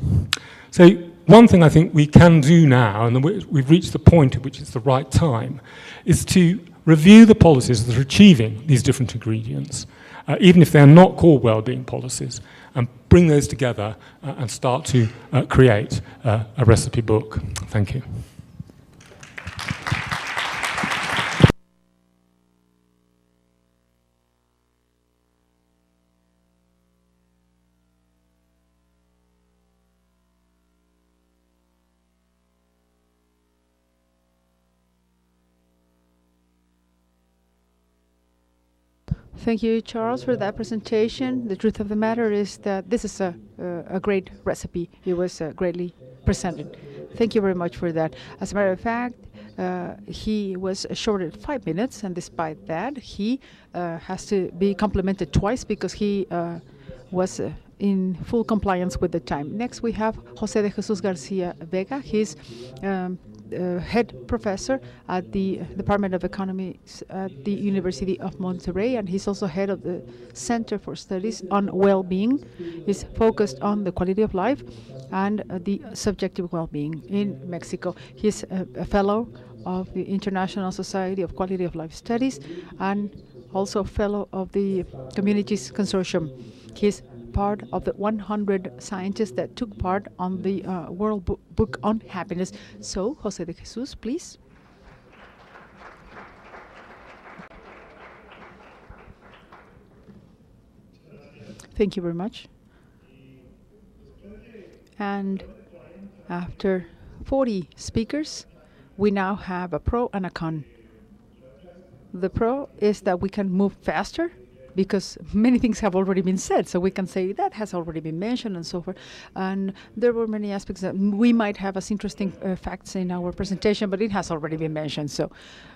So one thing I think we can do now, and we've reached the point at which it's the right time, is to review the policies that are achieving these different ingredients, even if they are not called well-being policies, and bring those together and start to create a recipe book. Thank you. Thank you, Charles, for that presentation. The truth of the matter is that this is a great recipe. It was greatly presented. Thank you very much for that. As a matter of fact, he was shorted 5 minutes, and despite that, he has to be complimented twice because he was in full compliance with the time. Next, we have José de Jesús Garcia Beca. He's head professor at the Department of Economics at the University of Monterrey, and he's also head of the Center for Studies on Well-Being. He's focused on the quality of life and the subjective well-being in Mexico. He's a fellow of the International Society of Quality of Life Studies and also a fellow of the Communities Consortium. He's part of the 100 scientists that took part on the World Book on Happiness. So, José de Jesús, please. Thank you very much. And after 40 speakers, we now have a pro and a con. The pro is that we can move faster because many things have already been said, so we can say that has already been mentioned and so forth. And there were many aspects that we might have as interesting facts in our presentation, but it has already been mentioned, so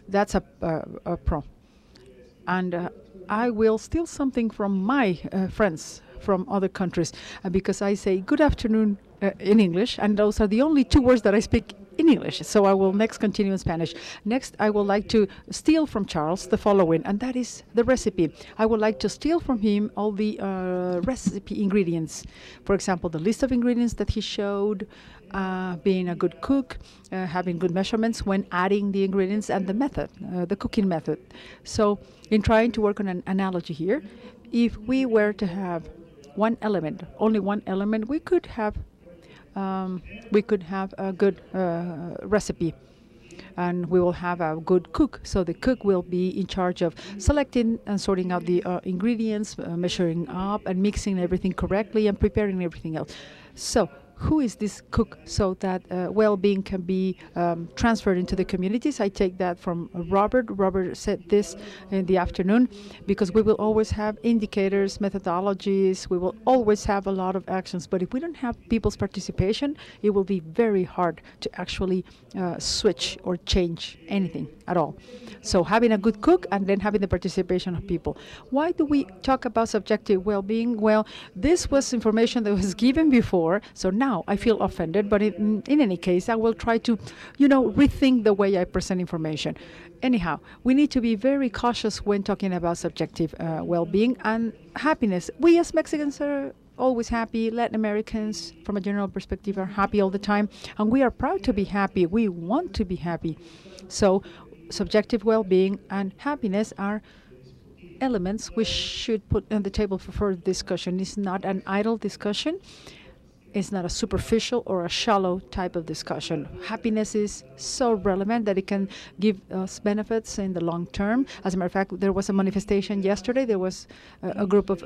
that's a pro. And I will steal something from my friends from other countries because I say good afternoon in English, and those are the only two words that I speak in English. So I will next continue in Spanish. Next, I would like to steal from Charles the following, and that is the recipe. I would like to steal from him all the recipe ingredients. For example, the list of ingredients that he showed, being a good cook, having good measurements when adding the ingredients, and the method, the cooking method. So in trying to work on an analogy here, if we were to have one element, only one element, we could have a good recipe, and we will have a good cook. So the cook will be in charge of selecting and sorting out the ingredients, measuring up and mixing everything correctly and preparing everything else. So who is this cook so that well-being can be transferred into the communities. I take that from Robert. Robert said this in the afternoon, because we will always have indicators, methodologies, we will always have a lot of actions, but if we don't have people's participation, it will be very hard to actually switch or change anything at all. So having a good cook and then having the participation of people. Why do we talk about subjective well-being? Well, this was information that was given before, so now I feel offended, but in any case, I will try to, rethink the way I present information. Anyhow, we need to be very cautious when talking about subjective well-being and happiness. We as Mexicans are always happy. Latin Americans, from a general perspective, are happy all the time, and we are proud to be happy. We want to be happy. So subjective well-being and happiness are elements we should put on the table for further discussion. It's not an idle discussion. It's not a superficial or a shallow type of discussion. Happiness is so relevant that it can give us benefits in the long term. As a matter of fact, there was a manifestation yesterday. There was a group of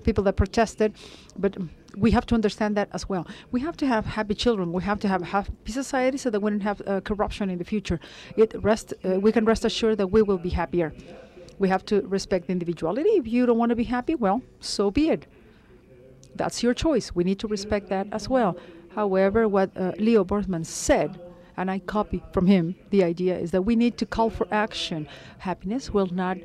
people that protested, but we have to understand that as well. We have to have happy children. We have to have a happy society so that we don't have corruption in the future. We can rest assured that we will be happier. We have to respect individuality. If you don't want to be happy, well, so be it. That's your choice. We need to respect that as well. However, what Leo Bortman said, and I copy from him, the idea is that we need to call for action. Happiness will not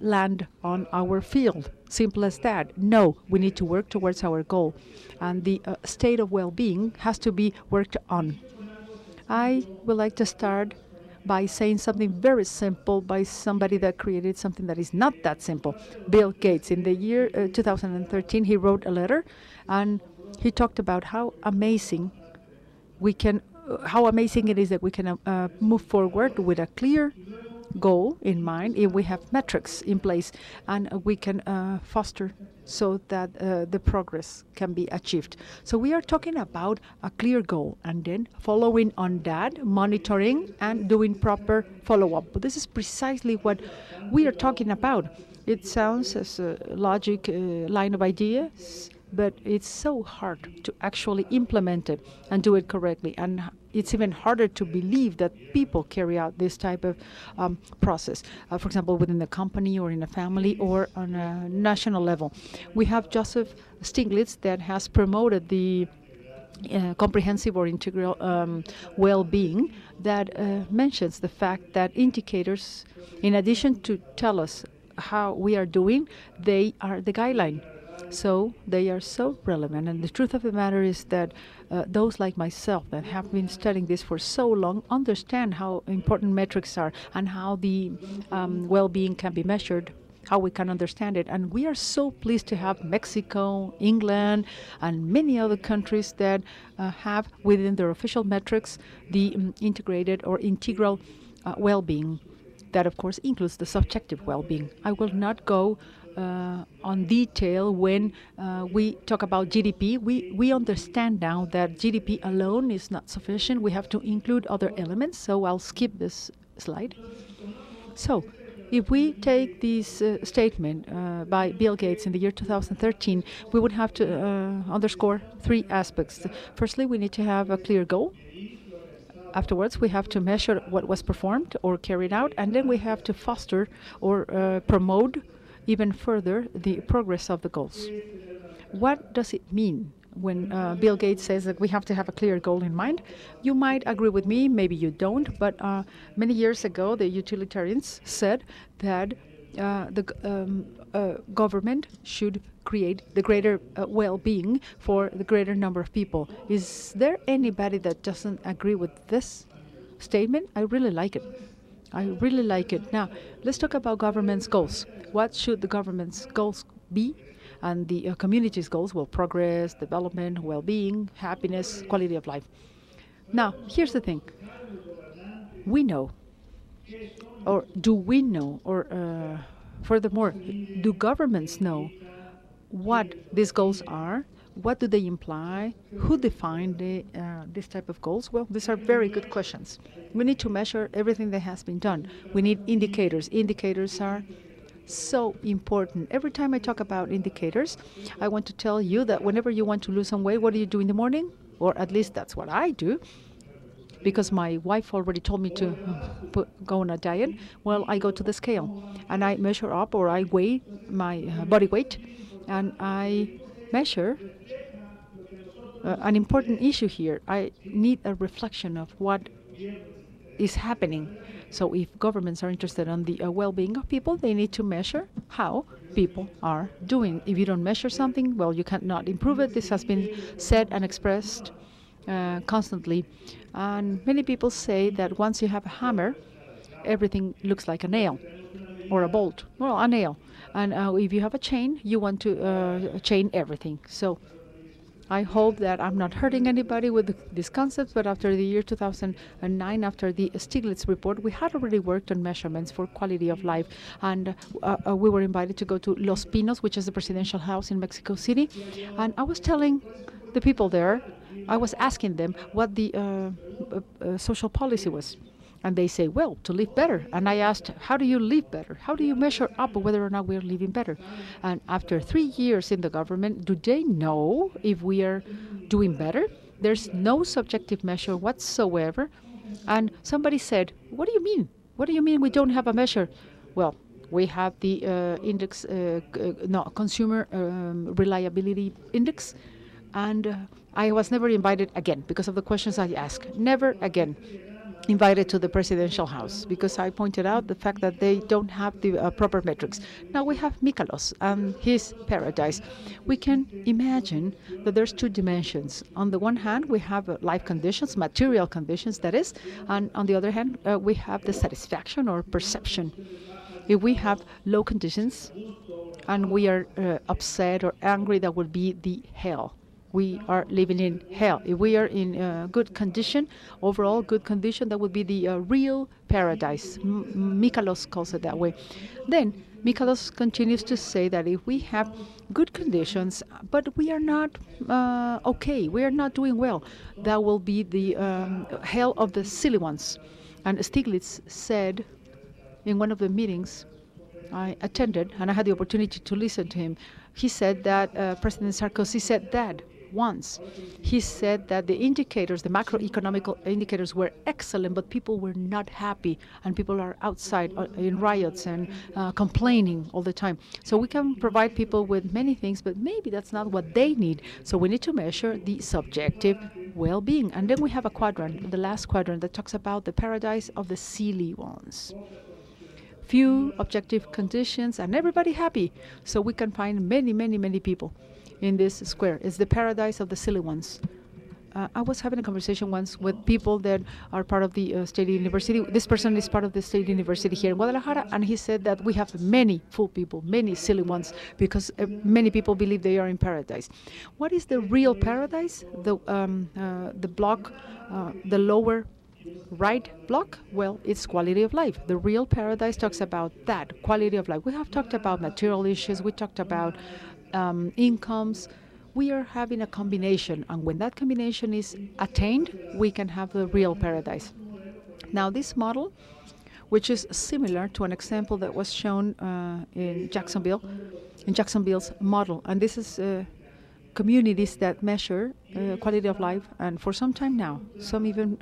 land on our field. Simple as that. No, we need to work towards our goal. And the state of well-being has to be worked on. I would like to start by saying something very simple by somebody that created something that is not that simple. Bill Gates. In the year 2013, he wrote a letter, and he talked about how amazing it is that we can move forward with a clear goal in mind if we have metrics in place, and we can foster so that the progress can be achieved. So we are talking about a clear goal, and then following on that, monitoring and doing proper follow-up. But this is precisely what we are talking about. It sounds as a logic line of ideas, but it's so hard to actually implement it and do it correctly. And it's even harder to believe that people carry out this type of process. For example, within the company or in a family or on a national level. We have Joseph Stiglitz that has promoted the comprehensive or integral well-being that mentions the fact that indicators, in addition to tell us how we are doing, they are the guideline. So they are so relevant, and the truth of the matter is that those like myself that have been studying this for so long understand how important metrics are and how the well-being can be measured, how we can understand it. And we are so pleased to have Mexico, England, and many other countries that have within their official metrics the integrated or integral well-being. That, of course, includes the subjective well-being. I will not go on detail when we talk about GDP. We understand now that GDP alone is not sufficient. We have to include other elements, so I'll skip this slide. So, if we take this statement by Bill Gates in the year 2013, we would have to underscore three aspects. Firstly, we need to have a clear goal. Afterwards, we have to measure what was performed or carried out, and then we have to foster or promote even further the progress of the goals. What does it mean when Bill Gates says that we have to have a clear goal in mind? You might agree with me, maybe you don't, but many years ago the utilitarians said that the government should create the greater well-being for the greater number of people. Is there anybody that doesn't agree with this statement? I really like it. I really like it. Now, let's talk about government's goals. What should the government's goals be? And the community's goals? Well, progress, development, well-being, happiness, quality of life. Now, here's the thing. We know, or do we know, or furthermore, do governments know what these goals are? What do they imply? Who defined this type of goals? Well, these are very good questions. We need to measure everything that has been done. We need indicators. Indicators are so important. Every time I talk about indicators, I want to tell you that whenever you want to lose some weight, what do you do in the morning? Or at least that's what I do, because my wife already told me to go on a diet. Well, I go to the scale and I measure up, or I weigh my body weight, and I measure an important issue here. I need a reflection of what is happening. So if governments are interested in the well-being of people, they need to measure how people are doing. If you don't measure something, well, you cannot improve it. This has been said and expressed constantly. And many people say that once you have a hammer, everything looks like a nail or a bolt. Well, a nail. And if you have a chain, you want to chain everything. So I hope that I'm not hurting anybody with these concepts, but after the year 2009, after the Stiglitz report, we had already worked on measurements for quality of life. And we were invited to go to Los Pinos, which is the presidential house in Mexico City. And I was telling the people there, I was asking them what the social policy was. And they say, well, to live better. And I asked, how do you live better? How do you measure up whether or not we are living better? And after 3 years in the government, do they know if we are doing better? There's no subjective measure whatsoever. And somebody said, what do you mean? What do you mean we don't have a measure? Well, we have the index, consumer reliability index. And I was never invited again because of the questions I asked. Never again invited to the presidential house because I pointed out the fact that they don't have the proper metrics. Now we have Mikalos and his paradise. We can imagine that there's two dimensions. On the one hand, we have life conditions, material conditions, that is, and on the other hand, we have the satisfaction or perception. If we have low conditions and we are upset or angry, that would be the hell. We are living in hell. If we are in good condition, overall good condition, that would be the real paradise. Mikalos calls it that way. Then Mikalos continues to say that if we have good conditions, but we are not okay, we are not doing well, that will be the hell of the silly ones. And Stiglitz said in one of the meetings I attended, and I had the opportunity to listen to him, he said that President Sarkozy said that once. He said that the indicators, the macroeconomic indicators were excellent, but people were not happy, and people are outside in riots and complaining all the time. So we can provide people with many things, but maybe that's not what they need. So we need to measure the subjective well-being. And then we have a quadrant, the last quadrant, that talks about the paradise of the silly ones. Few objective conditions and everybody happy. So we can find many, many, many people in this square. It's the paradise of the silly ones. I was having a conversation once with people that are part of the state university. This person is part of the state university here in Guadalajara, and he said that we have many fool people, many silly ones, because many people believe they are in paradise. What is the real paradise? The block, the lower right block? Well, it's quality of life. The real paradise talks about that, quality of life. We have talked about material issues. We talked about incomes. We are having a combination, and when that combination is attained, we can have the real paradise. Now, this model, which is similar to an example that was shown in Jacksonville's model, and this is communities that measure quality of life, and for some time now, some even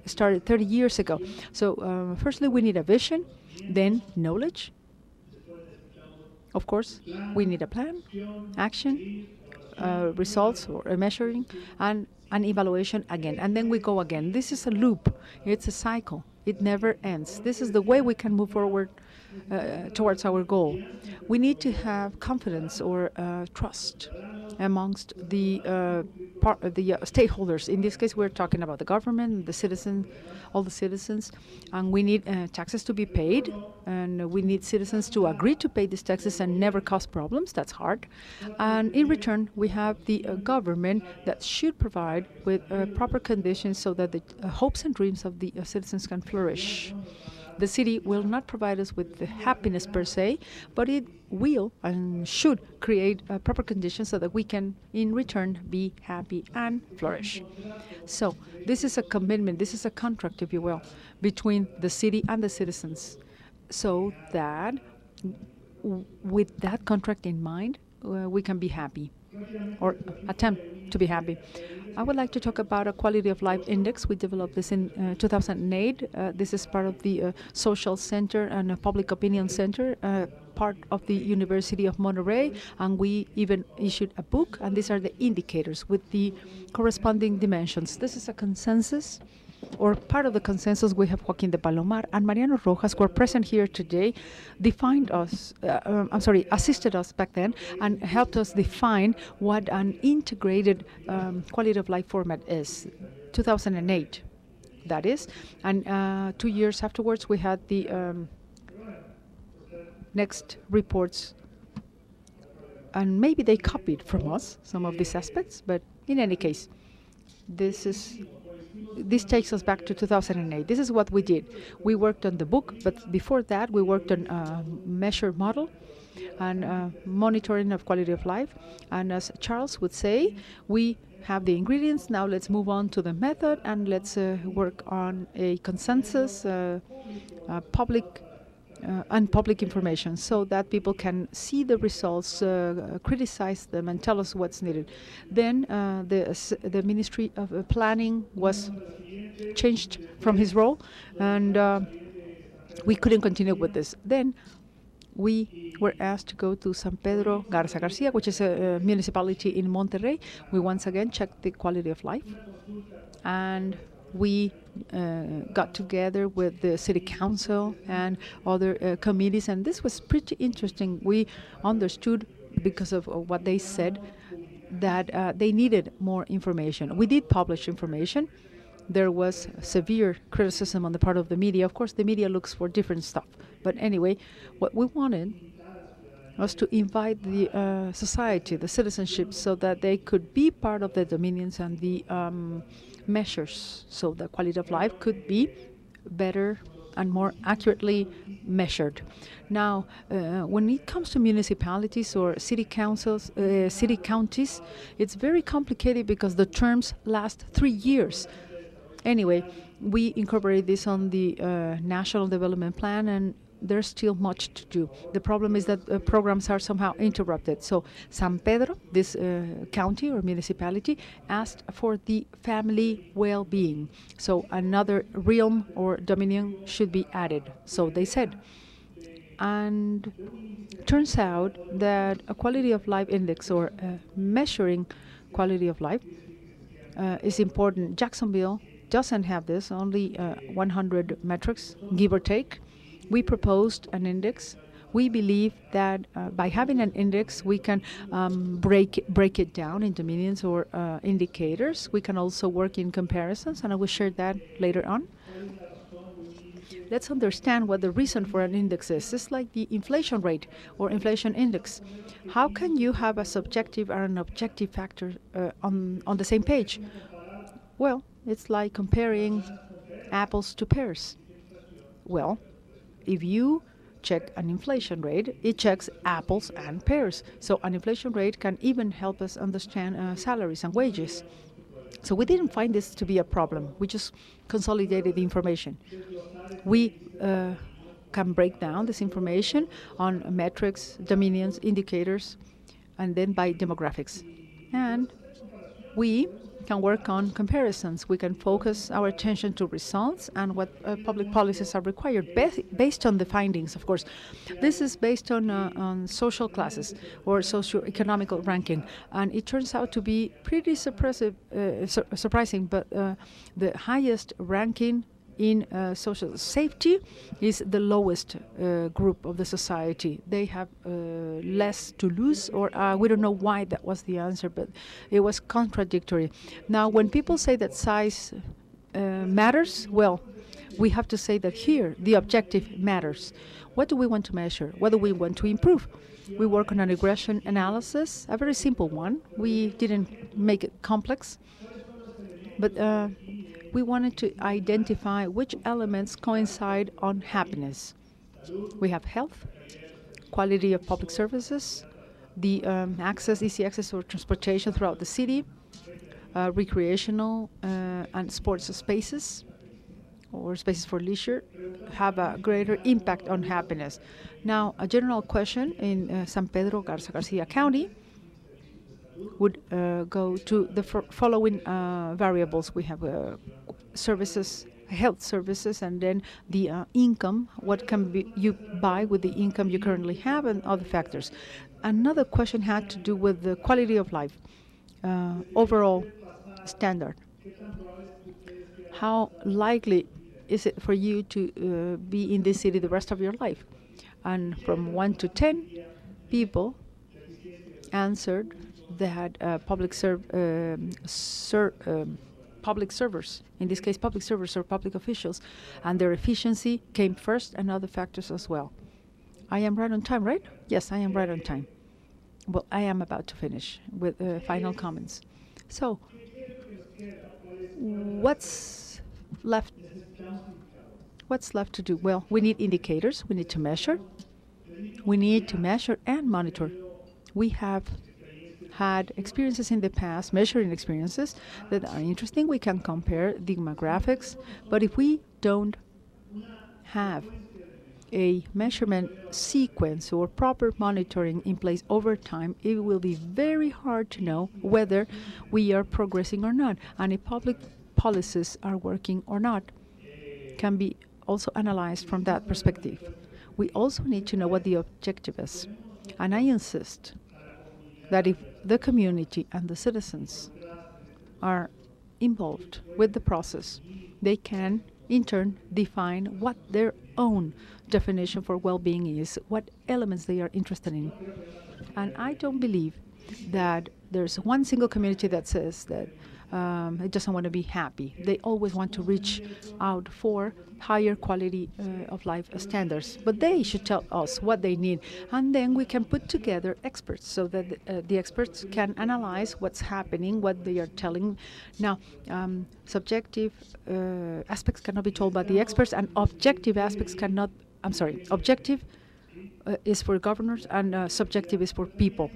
started 30 years ago. So firstly, we need a vision, then knowledge. Of course, we need a plan, action, results or measuring, and an evaluation again. And then we go again. This is a loop. It's a cycle. It never ends. This is the way we can move forward towards our goal. We need to have confidence or trust amongst the stakeholders. In this case, we're talking about the government, the citizen, all the citizens, and we need taxes to be paid, and we need citizens to agree to pay these taxes and never cause problems. That's hard. And in return, we have the government that should provide with proper conditions so that the hopes and dreams of the citizens can flourish. The city will not provide us with the happiness per se, but it will and should create proper conditions so that we can, in return, be happy and flourish. So this is a commitment, this is a contract, if you will, between the city and the citizens, so that with that contract in mind, we can be happy or attempt to be happy. I would like to talk about a quality of life index. We developed this in 2008. This is part of the Social Center and a Public Opinion Center, part of the University of Monterrey, and we even issued a book, and these are the indicators with the corresponding dimensions. This is a consensus, or part of the consensus. We have Joaquin de Palomar and Mariano Rojas, who are present here today, assisted us back then and helped us define what an integrated quality of life format is. 2008, that is. And 2 years afterwards, we had the next reports. And maybe they copied from us some of these aspects, but in any case, this takes us back to 2008. This is what we did. We worked on the book, but before that, we worked on a measure model and monitoring of quality of life. And as Charles would say, we have the ingredients. Now let's move on to the method, and let's work on a consensus, public information, so that people can see the results, criticize them, and tell us what's needed. Then the Ministry of Planning was changed from his role, and we couldn't continue with this. Then we were asked to go to San Pedro Garcia, which is a municipality in Monterrey. We once again checked the quality of life, and we got together with the city council and other committees, and this was pretty interesting. We understood, because of what they said, that they needed more information. We did publish information. There was severe criticism on the part of the media. Of course, the media looks for different stuff. But anyway, what we wanted was to invite the society, the citizenship, so that they could be part of the dominions and the measures, so the quality of life could be better and more accurately measured. Now, when it comes to municipalities or city councils, city counties, it's very complicated because the terms last 3 years. Anyway, we incorporate this on the National Development Plan, and there's still much to do. The problem is that programs are somehow interrupted. So San Pedro, this county or municipality, asked for the family well-being. So another realm or dominion should be added. So they said. And turns out that a quality of life index, or measuring quality of life, is important. Jacksonville doesn't have this, only 100 metrics, give or take. We proposed an index. We believe that by having an index, we can break it down in dominions or indicators. We can also work in comparisons, and I will share that later on. Let's understand what the reason for an index is. It's like the inflation rate or inflation index. How can you have a subjective and an objective factor on the same page? Well, it's like comparing apples to pears. Well, if you check an inflation rate, it checks apples and pears. So an inflation rate can even help us understand salaries and wages. So we didn't find this to be a problem. We just consolidated the information. We can break down this information on metrics, dominions, indicators, and then by demographics. And we can work on comparisons. We can focus our attention to results and what public policies are required based on the findings, of course. This is based on social classes or socio-economical ranking, and it turns out to be pretty surprising, but the highest ranking in social safety is the lowest group of the society. They have less to lose, or we don't know why that was the answer, but it was contradictory. Now, when people say that size matters, well, we have to say that here the objective matters. What do we want to measure? What do we want to improve? We work on a regression analysis, a very simple one. We didn't make it complex, but we wanted to identify which elements coincide on happiness. We have health, quality of public services, the easy access or transportation throughout the city, recreational and sports spaces, or spaces for leisure have a greater impact on happiness. Now, a general question in San Pedro Garcia County would go to the following variables. We have services, health services, and then the income, what can you buy with the income you currently have, and other factors. Another question had to do with the quality of life, overall standard. How likely is it for you to be in this city the rest of your life? And from 1 to 10, people answered that public servers, in this case public servers or public officials, and their efficiency came first, and other factors as well. I am right on time, right? Yes, I am right on time. Well, I am about to finish with final comments. So, what's left? What's left to do? Well, we need indicators. We need to measure. We need to measure and monitor. We have had experiences in the past, measuring experiences that are interesting. We can compare demographics, but if we don't have a measurement sequence or proper monitoring in place over time, it will be very hard to know whether we are progressing or not, and if public policies are working or not can be also analyzed from that perspective. We also need to know what the objective is, and I insist that if the community and the citizens are involved with the process, they can in turn define what their own definition for well-being is, what elements they are interested in. And I don't believe that there's one single community that says that it doesn't want to be happy. They always want to reach out for higher quality of life standards. But they should tell us what they need. And then we can put together experts so that the experts can analyze what's happening, what they are telling. Now, subjective aspects cannot be told by the experts, and objective aspects cannot, objective is for governors, and subjective is for people.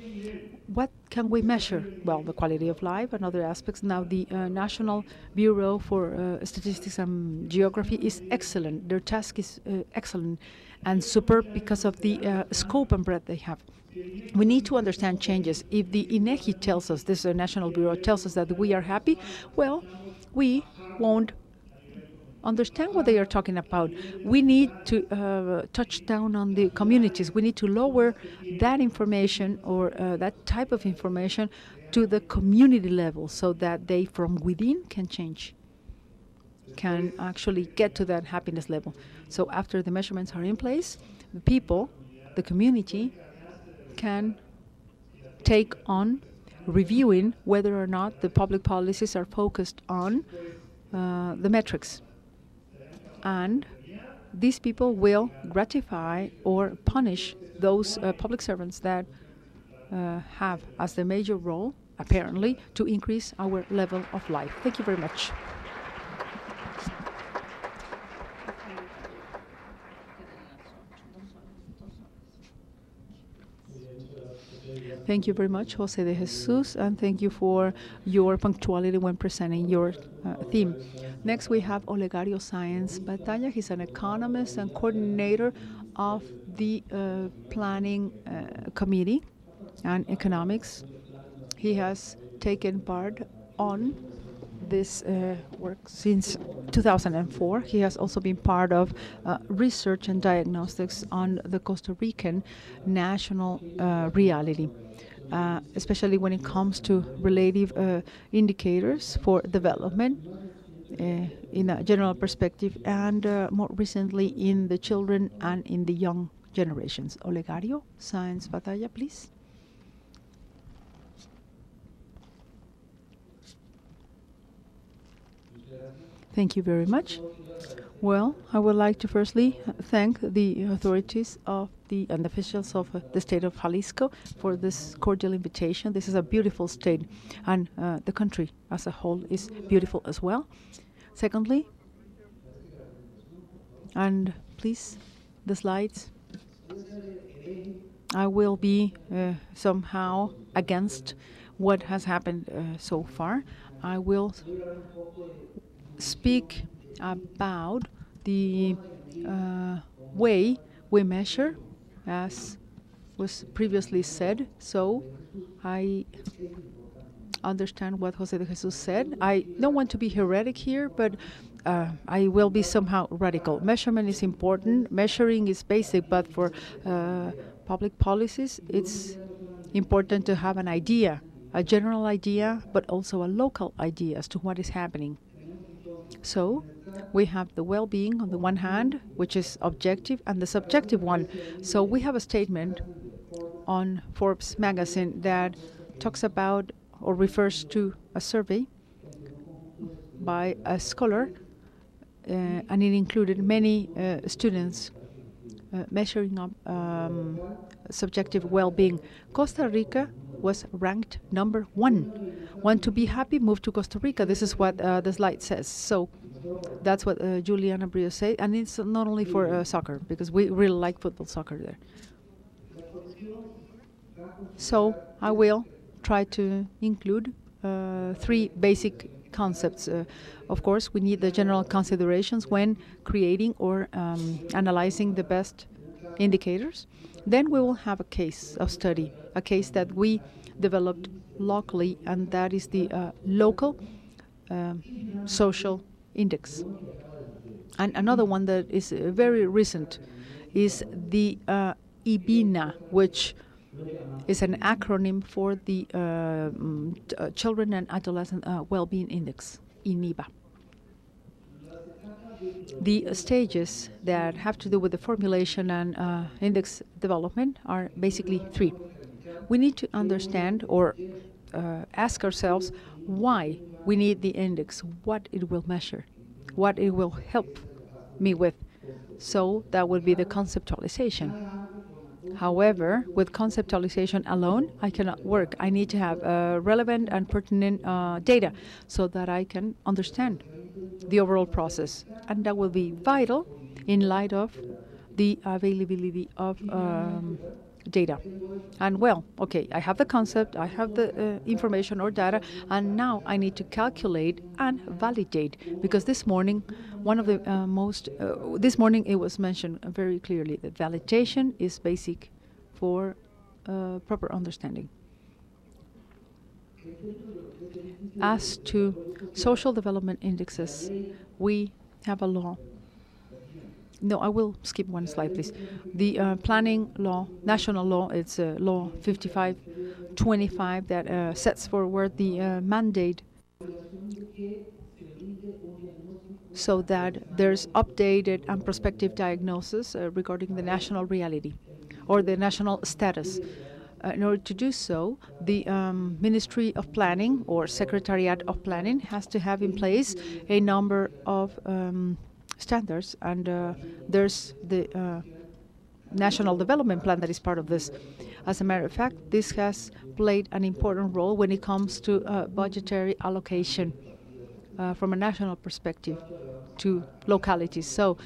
What can we measure? Well, the quality of life and other aspects. Now, the National Bureau for Statistics and Geography is excellent. Their task is excellent and superb because of the scope and breadth they have. We need to understand changes. If the INEGI tells us, this National Bureau tells us that we are happy, well, we won't understand what they are talking about. We need to touch down on the communities. We need to lower that information or that type of information to the community level so that they from within can change, can actually get to that happiness level. So after the measurements are in place, the people, the community, can take on reviewing whether or not the public policies are focused on the metrics. And these people will gratify or punish those public servants that have as the major role, apparently, to increase our level of life. Thank you very much. Thank you very much, Jose de Jesus, and thank you for your punctuality when presenting your theme. Next, we have Olegario Sáenz Batalla. He's an economist and coordinator of the Planning Committee and Economics. He has taken part on this work since 2004. He has also been part of research and diagnostics on the Costa Rican national reality, especially when it comes to relative indicators for development in a general perspective, and more recently in the children and in the young generations. Olegario Sáenz Batalla, please. Thank you very much. Well, I would like to firstly thank the authorities of and officials of the state of Jalisco for this cordial invitation. This is a beautiful state, and the country as a whole is beautiful as well. Secondly, and please, the slides. I will be somehow against what has happened so far. I will speak about the way we measure, as was previously said. So I understand what Jose de Jesus said. I don't want to be heretic here, but I will be somehow radical. Measurement is important. Measuring is basic, but for public policies, it's important to have an idea, a general idea, but also a local idea as to what is happening. So we have the well-being on the one hand, which is objective, and the subjective one. So we have a statement on Forbes magazine that talks about or refers to a survey by a scholar, and it included many students measuring up subjective well-being. Costa Rica was ranked number 1. Want to be happy? Move to Costa Rica. This is what the slide says. So that's what Juliana Brio said, and it's not only for soccer, because we really like football, soccer there. So I will try to include 3 basic concepts. Of course, we need the general considerations when creating or analyzing the best indicators. Then we will have a case of study, a case that we developed locally, and that is the local social index. And another one that is very recent is the IBINA, which is an acronym for the Children and Adolescent Well-being Index, INIBA. The stages that have to do with the formulation and index development are basically 3. We need to understand or ask ourselves why we need the index, what it will measure, what it will help me with. So that would be the conceptualization. However, with conceptualization alone, I cannot work. I need to have relevant and pertinent data so that I can understand the overall process. And that will be vital in light of the availability of data. And well, okay, I have the concept, I have the information or data, and now I need to calculate and validate. Because this morning, one of the this morning it was mentioned very clearly that validation is basic for proper understanding. As to social development indexes, we have a law. No, I will skip one slide, please. The planning law, national law, it's law 5525 that sets forward the mandate so that there's updated and prospective diagnosis regarding the national reality or the national status. In order to do so, the Ministry of Planning or Secretariat of Planning has to have in place a number of standards, and there's the National Development Plan that is part of this. As a matter of fact, this has played an important role when it comes to budgetary allocation from a national perspective to localities. So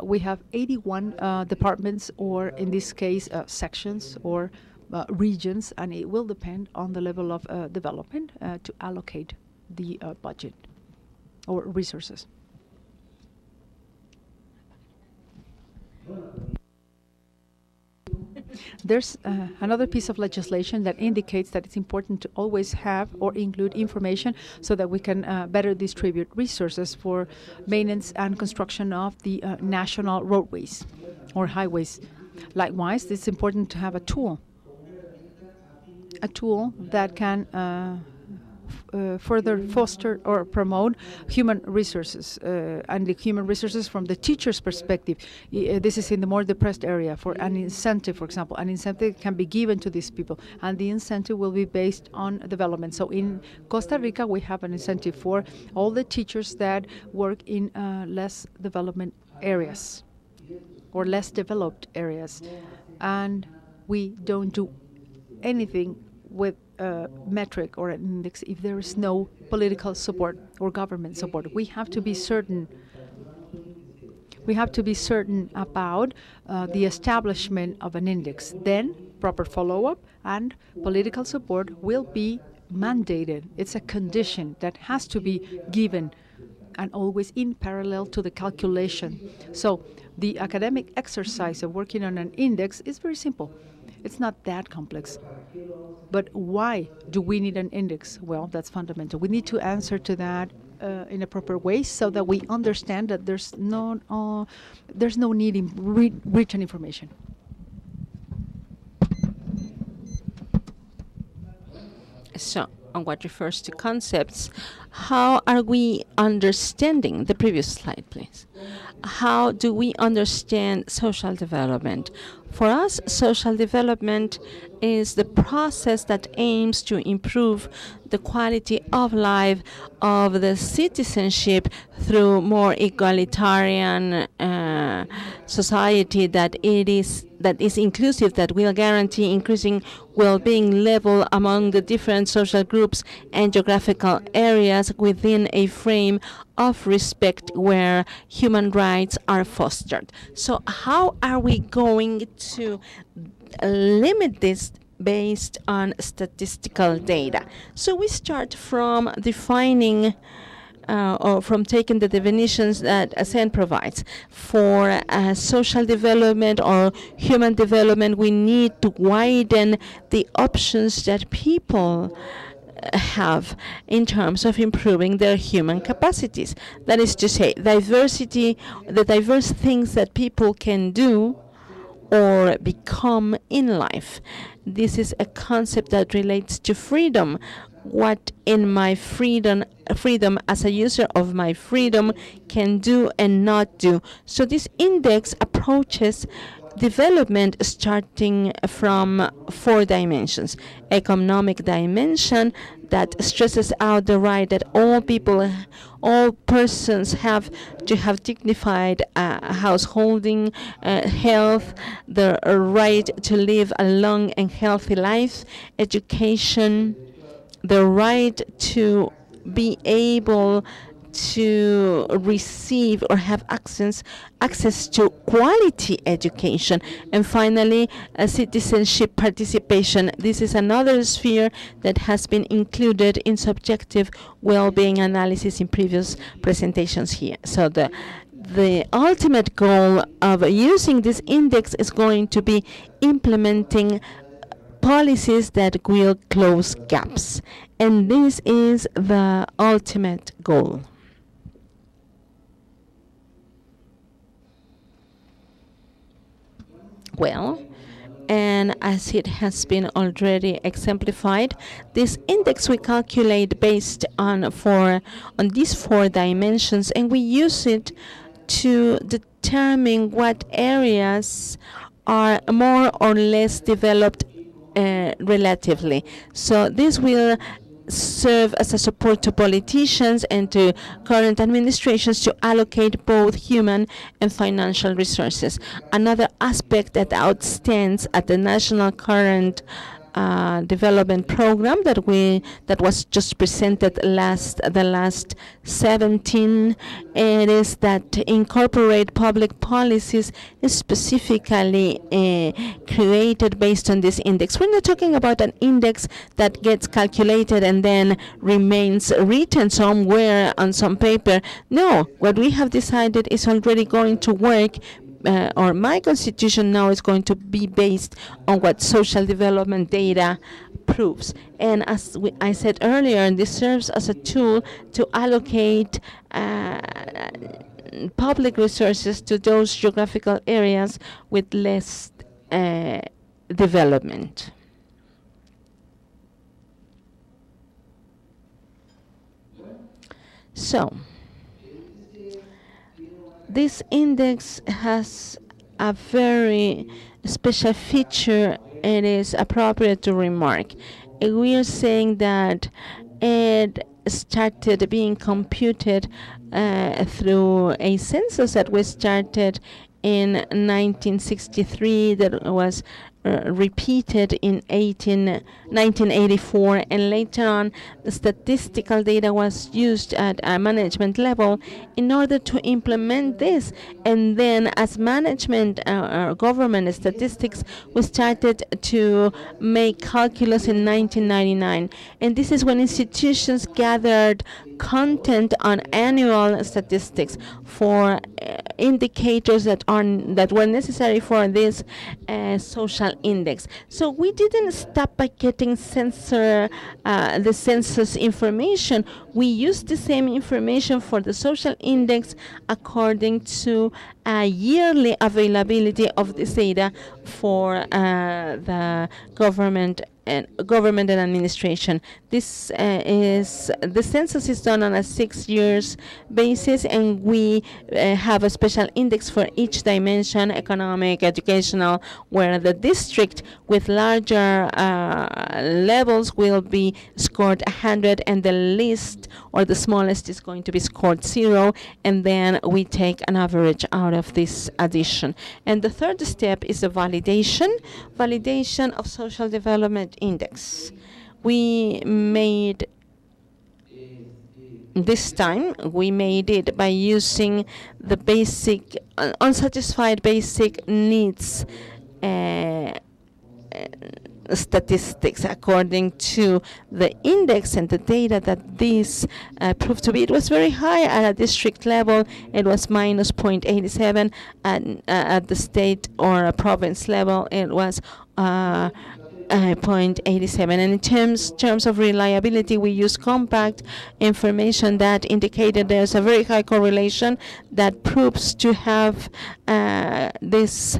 we have 81 departments, or in this case, sections or regions, and it will depend on the level of development to allocate the budget or resources. There's another piece of legislation that indicates that it's important to always have or include information so that we can better distribute resources for maintenance and construction of the national roadways or highways. Likewise, it's important to have a tool that can further foster or promote human resources, and the human resources from the teacher's perspective. This is in the more depressed area. For an incentive, for example, an incentive can be given to these people, and the incentive will be based on development. So in Costa Rica, we have an incentive for all the teachers that work in less development areas or less developed areas, and we don't do anything with a metric or an index if there is no political support or government support. We have to be certain. We have to be certain about the establishment of an index. Then proper follow-up and political support will be mandated. It's a condition that has to be given and always in parallel to the calculation. So the academic exercise of working on an index is very simple. It's not that complex. But why do we need an index? Well, that's fundamental. We need to answer to that in a proper way so that we understand that there's no need in written information. So, on what refers to concepts, how are we understanding, the previous slide please, how do we understand social development? For us, social development is the process that aims to improve the quality of life of the citizenship through more egalitarian society that is inclusive, that will guarantee increasing well-being level among the different social groups and geographical areas within a frame of respect where human rights are fostered. So how are we going to limit this based on statistical data? So we start from defining or from taking the definitions that ASEAN provides. For social development or human development, we need to widen the options that people have in terms of improving their human capacities. That is to say, diversity, the diverse things that people can do or become in life. This is a concept that relates to freedom. What in my freedom as a user of my freedom can do and not do. So this index approaches development starting from 4 dimensions. Economic dimension that stresses out the right that all persons have to have dignified householding, health, the right to live a long and healthy life, education, the right to be able to receive or have access to quality education, and finally citizenship participation. This is another sphere that has been included in subjective well-being analysis in previous presentations here. So the ultimate goal of using this index is going to be implementing policies that will close gaps, and this is the ultimate goal. Well, and as it has been already exemplified, this index we calculate based on these 4 dimensions, and we use it to determine what areas are more or less developed relatively. So this will serve as a support to politicians and to current administrations to allocate both human and financial resources. Another aspect that outstands at the national current development program that was just presented the last 17, it is that incorporate public policies specifically created based on this index. We're not talking about an index that gets calculated and then remains written somewhere on some paper. No, what we have decided is already going to work, or my constitution now is going to be based on what social development data proves. And as I said earlier, this serves as a tool to allocate public resources to those geographical areas with less development. So, this index has a very special feature. It is appropriate to remark. We are saying that it started being computed through a census that was started in 1963 that was repeated in 1984, and later on the statistical data was used at a management level in order to implement this. And then as management or government statistics, we started to make calculus in 1999, and this is when institutions gathered content on annual statistics for indicators that were necessary for this social index. So we didn't stop by getting the census information. We used the same information for the social index according to yearly availability of this data for the government and administration. This is the census is done on a 6 years basis, and we have a special index for each dimension: economic, educational, where the district with larger levels will be scored 100, and the least or the smallest is going to be scored 0, and then we take an average out of this addition. And the third step is the validation of social development index. We made this time we made it by using the basic unsatisfied basic needs statistics according to the index and the data that this proved to be. It was very high at a district level. It was minus 0.87. At the state or a province level, it was 0.87. And in terms of reliability, we use compact information that indicated there's a very high correlation that proves to have this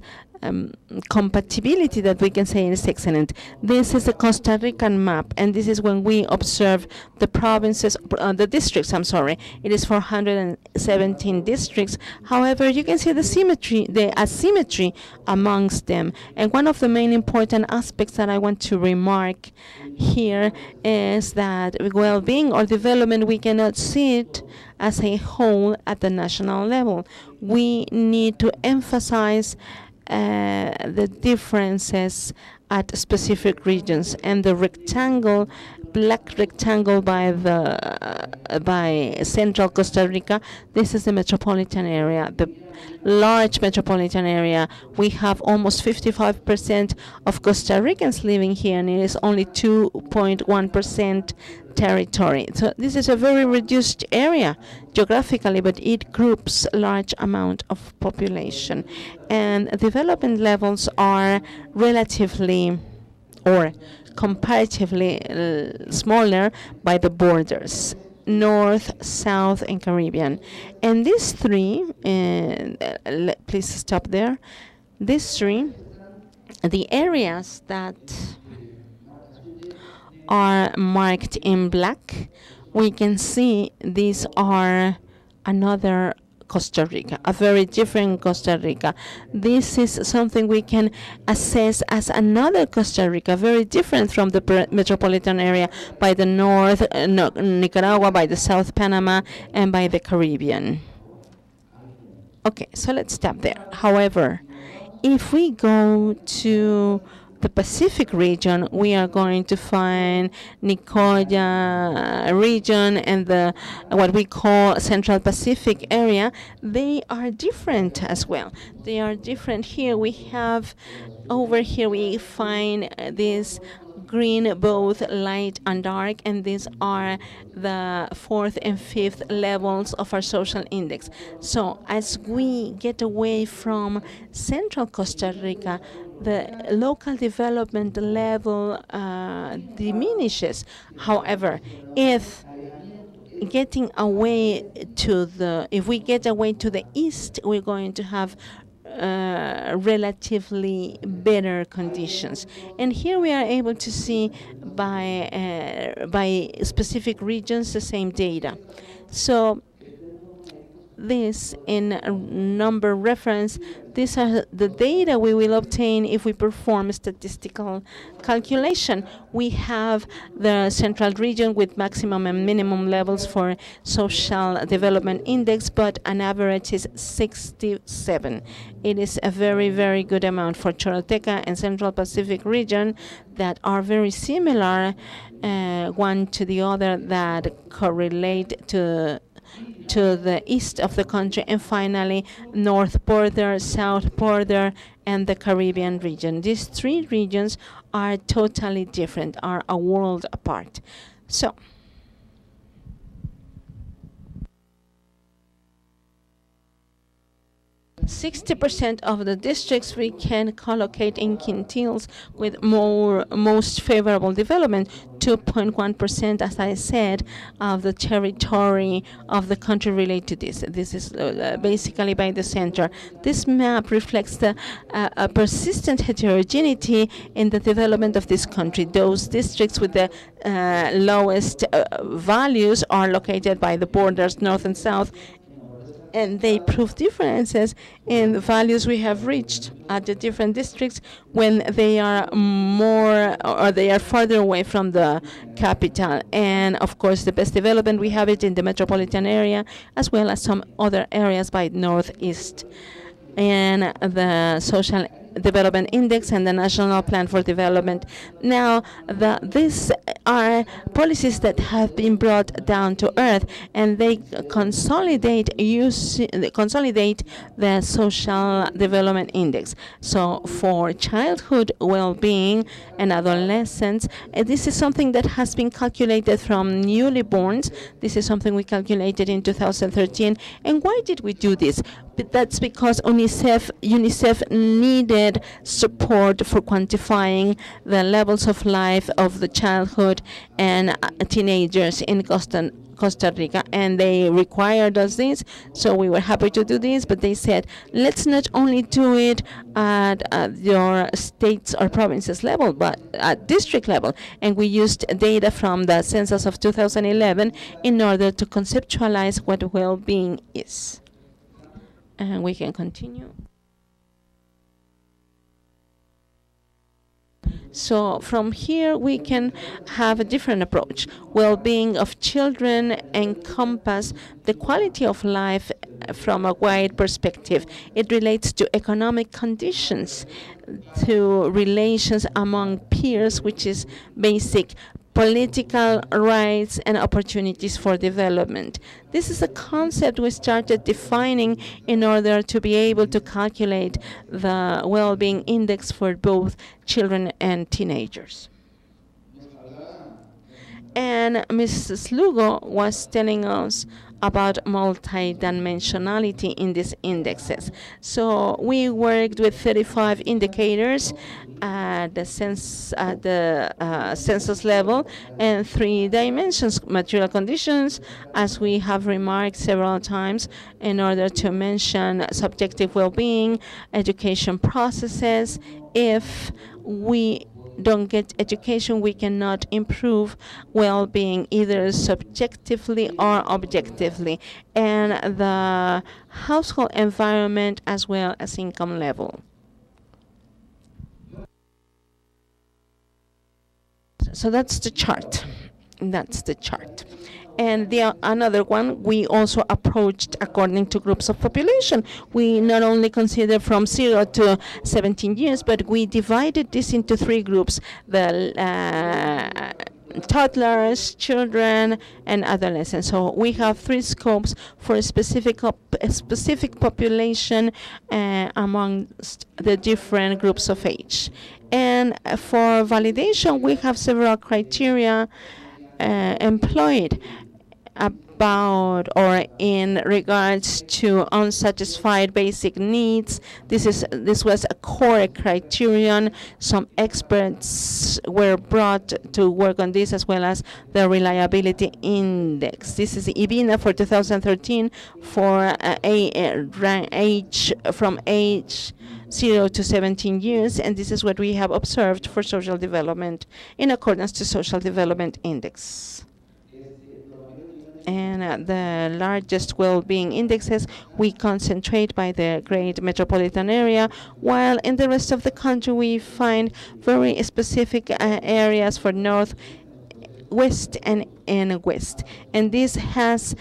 compatibility that we can say is excellent. This is a Costa Rican map, and this is when we observe the provinces, the districts, I'm sorry. It is 417 districts. However, you can see the asymmetry amongst them. And one of the main important aspects that I want to remark here is that well-being or development, we cannot see it as a whole at the national level. We need to emphasize the differences at specific regions, and the black rectangle by central Costa Rica, this is the metropolitan area, the large metropolitan area. We have almost 55% of Costa Ricans living here, and it is only 2.1% territory. So this is a very reduced area geographically, but it groups a large amount of population. And development levels are relatively or comparatively smaller by the borders: North, South, and Caribbean. And these three, please stop there. These three, the areas that are marked in black, we can see these are another Costa Rica, a very different Costa Rica. This is something we can assess as another Costa Rica, very different from the metropolitan area by the north, Nicaragua, by the South Panama, and by the Caribbean. Okay, so let's stop there. However, if we go to the Pacific region, we are going to find Nicoya region and the what we call Central Pacific area. They are different as well. They are different. Here we have, over here we find this green, both light and dark, and these are the 4th and 5th levels of our social index. So as we get away from central Costa Rica, the local development level diminishes. However, if we get away to the east, we're going to have relatively better conditions. And here we are able to see by specific regions the same data. So this in a number reference, these are the data we will obtain if we perform statistical calculation. We have the central region with maximum and minimum levels for social development index, but an average is 67. It is a very, very good amount for Choroteca and Central Pacific region that are very similar one to the other, that correlate to the east of the country, and finally north border, south border, and the Caribbean region. These three regions are totally different, are a world apart. So 60% of the districts we can collocate in quintiles with most favorable development. 2.1%, as I said, of the territory of the country relate to this. This is basically by the center. This map reflects the persistent heterogeneity in the development of this country. Those districts with the lowest values are located by the borders north and south, and they prove differences in the values we have reached at the different districts when they are more or they are further away from the capital. And of course, the best development we have it in the metropolitan area as well as some other areas by northeast. And the social development index and the national plan for development. Now, these are policies that have been brought down to earth, and they consolidate the social development index. So for childhood well-being and adolescence, this is something that has been calculated from newly borns. This is something we calculated in 2013. And why did we do this? That's because UNICEF needed support for quantifying the levels of life of the childhood and teenagers in Costa Rica, and they required us this, so we were happy to do this, but they said, let's not only do it at your states or provinces level, but at district level. And we used data from the census of 2011 in order to conceptualize what well-being is. And we can continue. So from here we can have a different approach. Well-being of children encompass the quality of life from a wide perspective. It relates to economic conditions, to relations among peers, which is basic, political rights and opportunities for development. This is a concept we started defining in order to be able to calculate the well-being index for both children and teenagers. And Mrs. Lugo was telling us about multidimensionality in these indexes. So we worked with 35 indicators at the census level and 3 dimensions: material conditions, as we have remarked several times, in order to mention subjective well-being, education processes. If we don't get education, we cannot improve well-being either subjectively or objectively, and the household environment as well as income level. So that's the chart. And another one, we also approached according to groups of population. We not only consider from 0 to 17 years, but we divided this into 3 groups: the toddlers, children, and adolescents. So we have 3 scopes for a specific population amongst the different groups of age. And for validation, we have several criteria employed about or in regards to unsatisfied basic needs. This was a core criterion. Some experts were brought to work on this, as well as the reliability index. This is IBINA for 2013 for age from age 0 to 17 years, and this is what we have observed for social development in accordance to social development index. And the largest well-being indexes we concentrate by the great metropolitan area, while in the rest of the country we find very specific areas for north, west, and west. And this has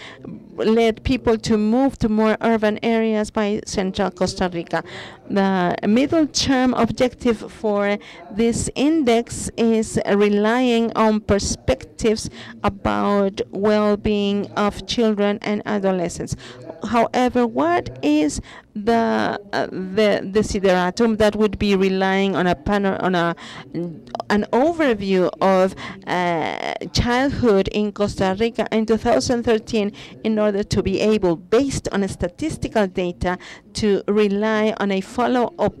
led people to move to more urban areas by central Costa Rica. The middle term objective for this index is relying on perspectives about well-being of children and adolescents. However, what is the desideratum that would be relying on an overview of childhood in Costa Rica in 2013 in order to be able, based on statistical data, to rely on a follow-up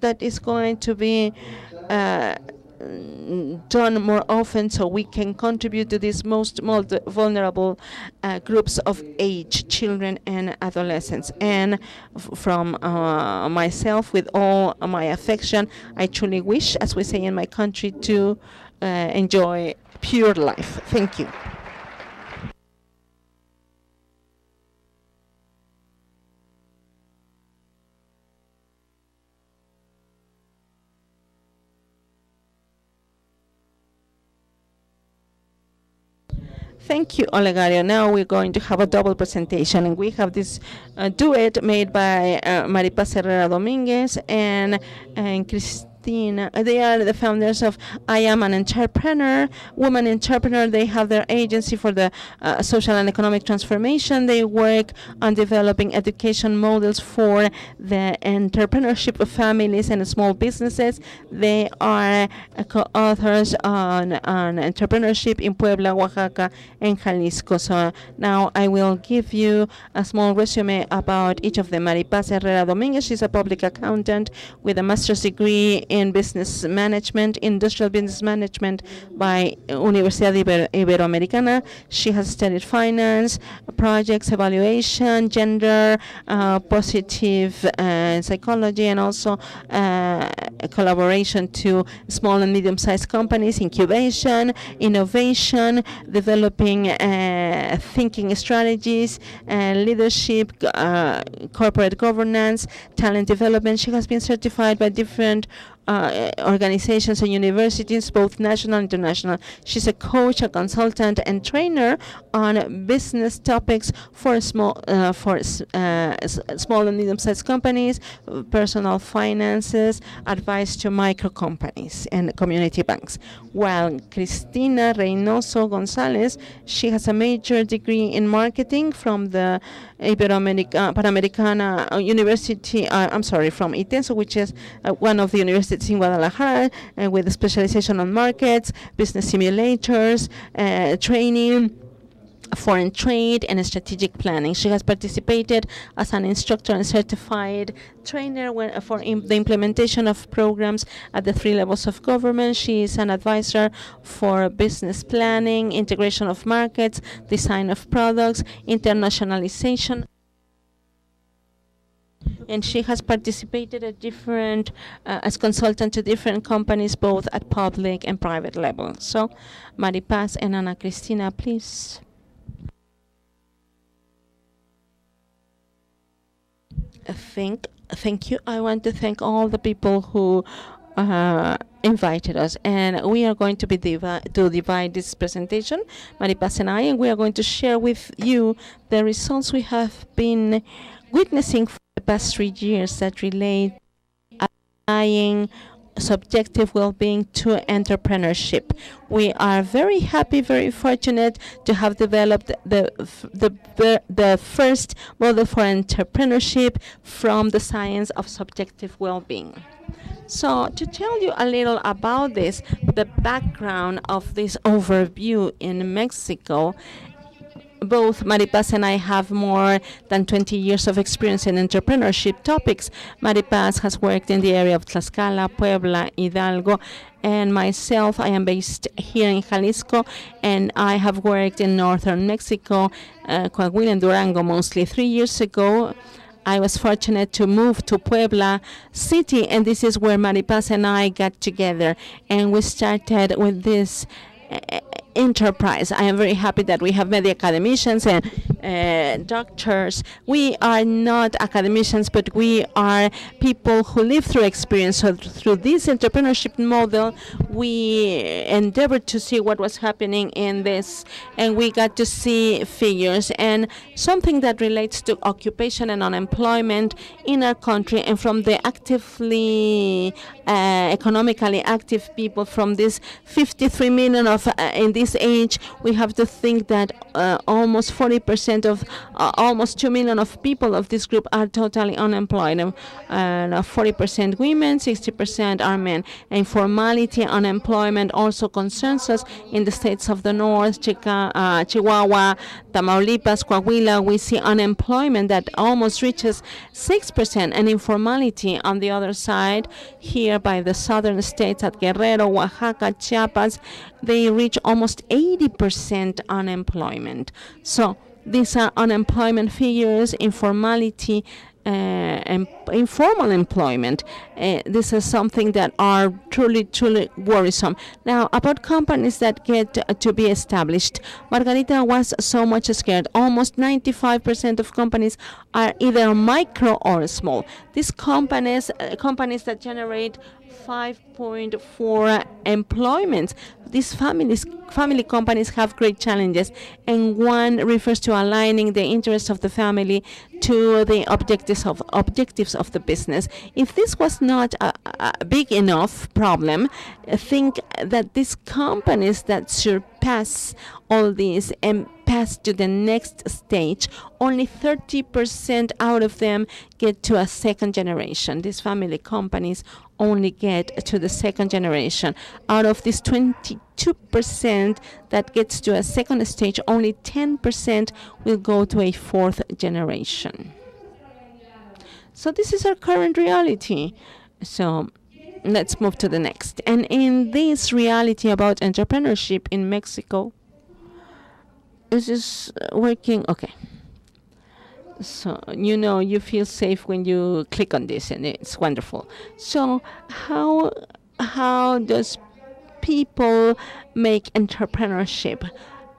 that is going to be done more often, so we can contribute to these most vulnerable groups of age, children and adolescents. And from myself, with all my affection, I truly wish, as we say in my country, to enjoy pure life. Thank you. Thank you, Olegario. Now we're going to have a double presentation, and we have this duet made by Maripaz Herrera Dominguez and Cristina. They are the founders of I Am an Entrepreneur, Woman Entrepreneur. They have their agency for the social and economic transformation. They work on developing education models for the entrepreneurship of families and small businesses. They are co-authors on entrepreneurship in Puebla, Oaxaca, and Jalisco. So now I will give you a small resume about each of them. Maripaz Herrera Dominguez, she's a public accountant with a master's degree in business management, industrial business management by Universidad Iberoamericana. She has studied finance, projects, evaluation, gender, positive psychology, and also collaboration to small and medium-sized companies, incubation, innovation, developing thinking strategies, leadership, corporate governance, talent development. She has been certified by different organizations and universities, both national and international. She's a coach, a consultant, and trainer on business topics for small and medium-sized companies, personal finances, advice to micro companies and community banks. While Cristina Reynoso Gonzalez, she has a major degree in marketing from the Panamericana University, from ITESO, which is one of the universities in Guadalajara, with a specialization on markets, business simulators, training, foreign trade, and strategic planning. She has participated as an instructor and certified trainer for the implementation of programs at the 3 levels of government. She is an advisor for business planning, integration of markets, design of products, internationalization. And she has participated at different, as consultant to different companies, both at public and private level. So, Maripaz and Ana Cristina, please. Thank you. I want to thank all the people who invited us, and we are going to divide this presentation, Maripaz and I, and we are going to share with you the results we have been witnessing for the past 3 years that relate applying subjective well-being to entrepreneurship. We are very happy, very fortunate to have developed the first model for entrepreneurship from the science of subjective well-being. So to tell you a little about this, the background of this overview in Mexico, both Maripaz and I have more than 20 years of experience in entrepreneurship topics. Maripaz has worked in the area of Tlaxcala, Puebla, Hidalgo, and myself, I am based here in Jalisco, and I have worked in northern Mexico, Coahuila and Durango mostly. 3 years ago, I was fortunate to move to Puebla City, and this is where Maripaz and I got together, and we started with this enterprise. I am very happy that we have many academicians and doctors. We are not academicians, but we are people who live through experience. So through this entrepreneurship model, we endeavored to see what was happening in this, and we got to see figures and something that relates to occupation and unemployment in our country, and from the actively economically active people, from this 53 million of in this age, we have to think that almost 40% 60% of almost 2 million of people of this group are totally unemployed, and 40% women, 60% are men. Informality, unemployment also concerns us in the states of the north, Chihuahua, Tamaulipas, Coahuila. We see unemployment that almost reaches 6%, and informality on the other side, here by the southern states at Guerrero, Oaxaca, Chiapas, they reach almost 80% unemployment. So these are unemployment figures, informality, and informal employment. This is something that are truly worrisome. Now, about companies that get to be established, Margarita was so much scared. Almost 95% of companies are either micro or small. These companies that generate 5.4 employments. These family companies have great challenges, and one refers to aligning the interests of the family to the objectives of the business. If this was not a big enough problem, I think that these companies that surpass all these and pass to the next stage, only 30% out of them get to a second generation. These family companies only get to the second generation. Out of this 22% that gets to a second stage, only 10% will go to a fourth generation. So this is our current reality. So let's move to the next. And in this reality about entrepreneurship in Mexico, is this working? Okay. So, you feel safe when you click on this, and it's wonderful. So how does people make entrepreneurship?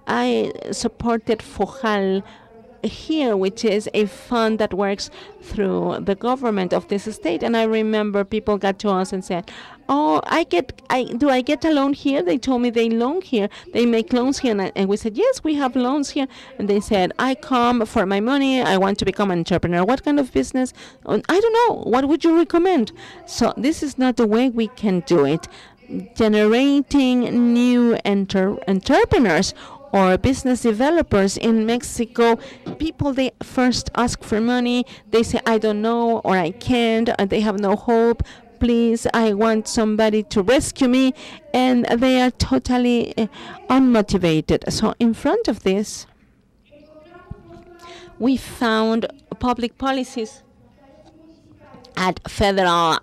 I supported FOJAL here, which is a fund that works through the government of this state. And I remember people got to us and said, "Oh, do I get a loan here?" They told me they loan here. They make loans here, and we said, "Yes, we have loans here." And they said, "I come for my money. I want to become an entrepreneur. What kind of business? I don't know. What would you recommend?" So this is not the way we can do it. Generating new entrepreneurs or business developers in Mexico, people, they first ask for money. They say, "I don't know," or "I can't," and they have no hope. "Please, I want somebody to rescue me," and they are totally unmotivated. So in front of this, we found public policies at federal,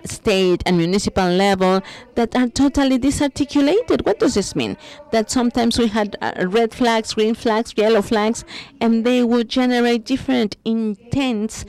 state, and municipal level that are totally disarticulated. What does this mean? That sometimes we had red flags, green flags, yellow flags, and they would generate different intents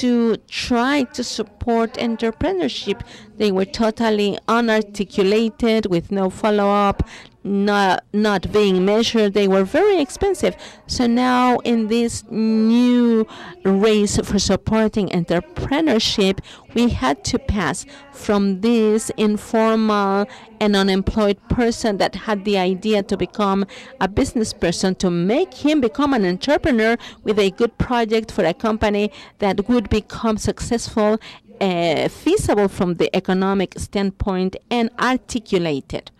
to try to support entrepreneurship. They were totally unarticulated, with no follow-up, not being measured. They were very expensive. So now in this new race for supporting entrepreneurship, we had to pass from this informal and unemployed person that had the idea to become a business person to make him become an entrepreneur with a good project for a company that would become successful, feasible from the economic standpoint, and articulated.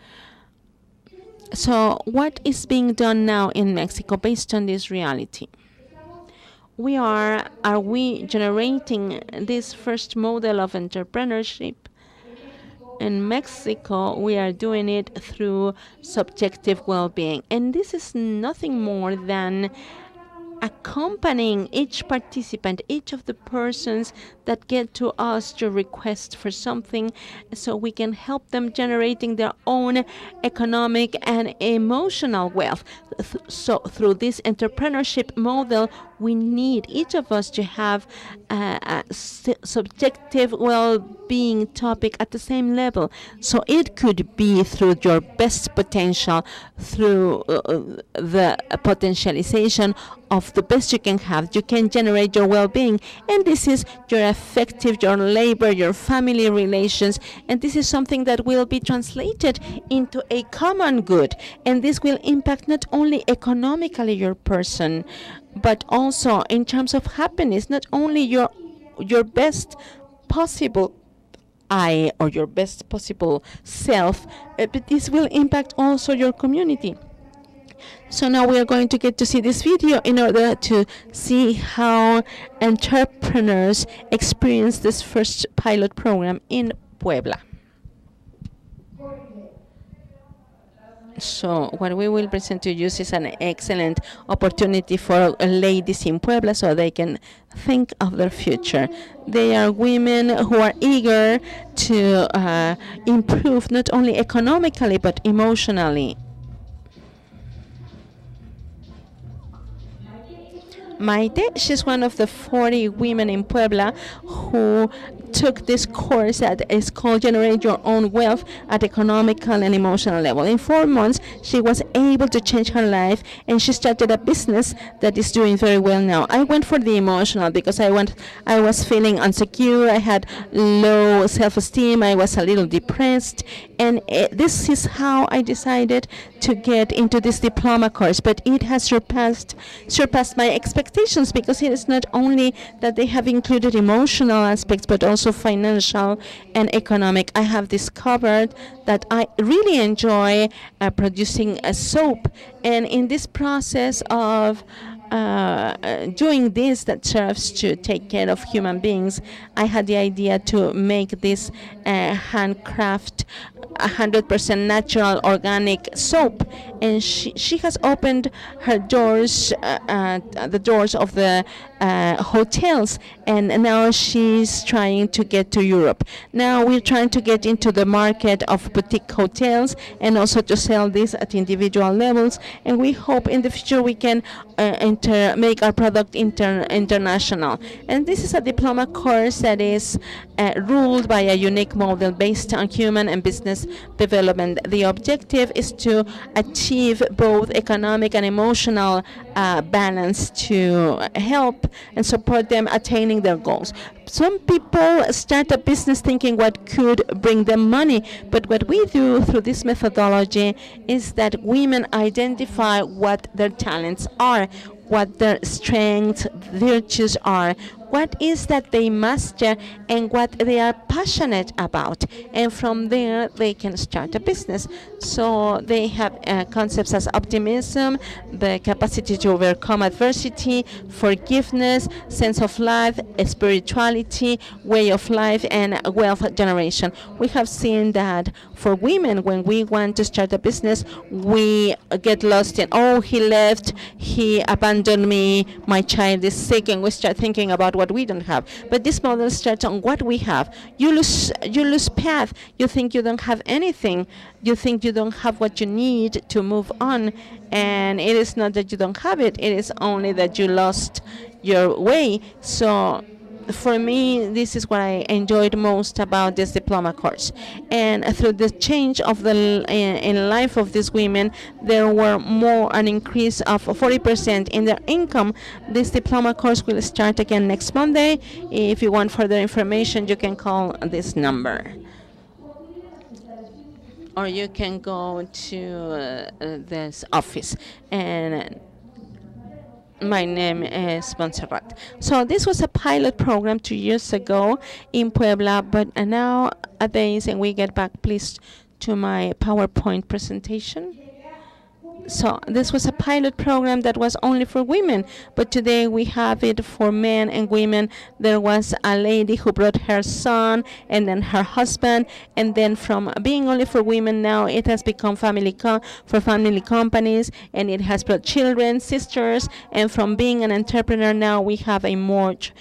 So what is being done now in Mexico based on this reality? Are we generating this first model of entrepreneurship? In Mexico, we are doing it through subjective well-being. And this is nothing more than accompanying each participant, each of the persons that get to us to request for something, so we can help them generating their own economic and emotional wealth. So through this entrepreneurship model, we need each of us to have a subjective well-being topic at the same level. So it could be through your best potential, through the potentialization of the best you can have. You can generate your well-being, and this is your affective, your labor, your family relations, and this is something that will be translated into a common good, and this will impact not only economically your person, but also in terms of happiness, not only your best possible I or your best possible self, but this will impact also your community. So now we are going to get to see this video in order to see how entrepreneurs experience this first pilot program in Puebla. So what we will present to you is an excellent opportunity for ladies in Puebla so they can think of their future. They are women who are eager to improve not only economically but emotionally. Maite, she's one of the 40 women in Puebla who took this course that is called Generate Your Own Wealth at economical and emotional level. In 4 months, she was able to change her life, and she started a business that is doing very well now. I went for the emotional because I was feeling insecure, I had low self-esteem, I was a little depressed, and this is how I decided to get into this diploma course. But it has surpassed my expectations, because it is not only that they have included emotional aspects but also financial and economic. I have discovered that I really enjoy producing a soap, and in this process of doing this that serves to take care of human beings, I had the idea to make this handcraft 100% natural organic soap, and she has opened her doors, the doors of the hotels, and now she's trying to get to Europe. Now we're trying to get into the market of boutique hotels and also to sell this at individual levels, and we hope in the future we can make our product international. And this is a diploma course that is ruled by a unique model based on human and business development. The objective is to achieve both economic and emotional balance to help and support them attaining their goals. Some people start a business thinking what could bring them money, but what we do through this methodology is that women identify what their talents are, what their strengths, virtues are, what is that they master, and what they are passionate about. And from there, they can start a business. So they have concepts as optimism, the capacity to overcome adversity, forgiveness, sense of life, spirituality, way of life, and wealth generation. We have seen that for women, when we want to start a business, we get lost in, oh, he left, he abandoned me, my child is sick, and we start thinking about what we don't have. But this model starts on what we have. You lose path. You think you don't have anything. You think you don't have what you need to move on. And it is not that you don't have it. It is only that you lost your way. So for me, this is what I enjoyed most about this diploma course. And through the change of the in life of these women, there were an increase of 40% in their income. This diploma course will start again next Monday. If you want further information, you can call this number, or you can go to this office. And my name is Montserrat. So this was a pilot program 2 years ago in Puebla, but nowadays, and we get back please to my PowerPoint presentation. So this was a pilot program that was only for women, but today we have it for men and women. There was a lady who brought her son and then her husband, and then from being only for women, now it has become for family companies, and it has brought children, sisters, and from being an entrepreneur, now we have a much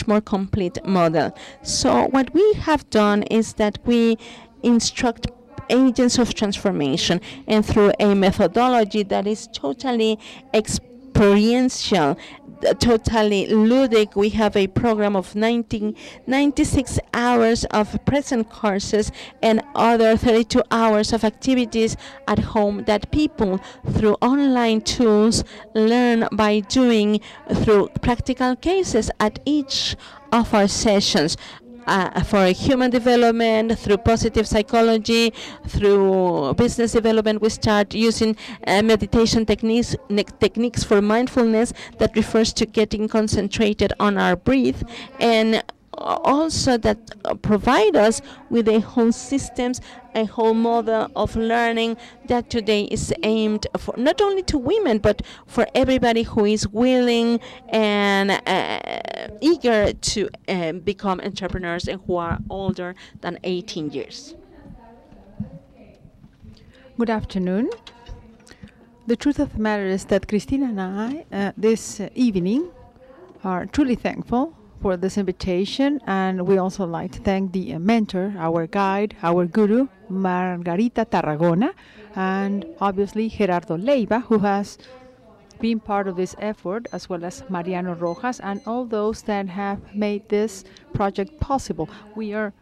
more complete model. So what we have done is that we instruct agents of transformation, and through a methodology that is totally experiential, totally ludic, we have a program of 96 hours of present courses and other 32 hours of activities at home that people through online tools learn by doing through practical cases at each of our sessions. For human development, through positive psychology, through business development, we start using meditation techniques for mindfulness that refers to getting concentrated on our breath. And also that provide us with a whole systems, a whole model of learning that today is aimed for not only to women but for everybody who is willing and eager to become entrepreneurs and who are older than 18 years. Good afternoon. The truth of the matter is that Cristina and I, this evening, are truly thankful for this invitation, and we also like to thank the mentor, our guide, our guru, Margarita Tarragona, and obviously Gerardo Leiva, who has been part of this effort, as well as Mariano Rojas, and all those that have made this project possible. We are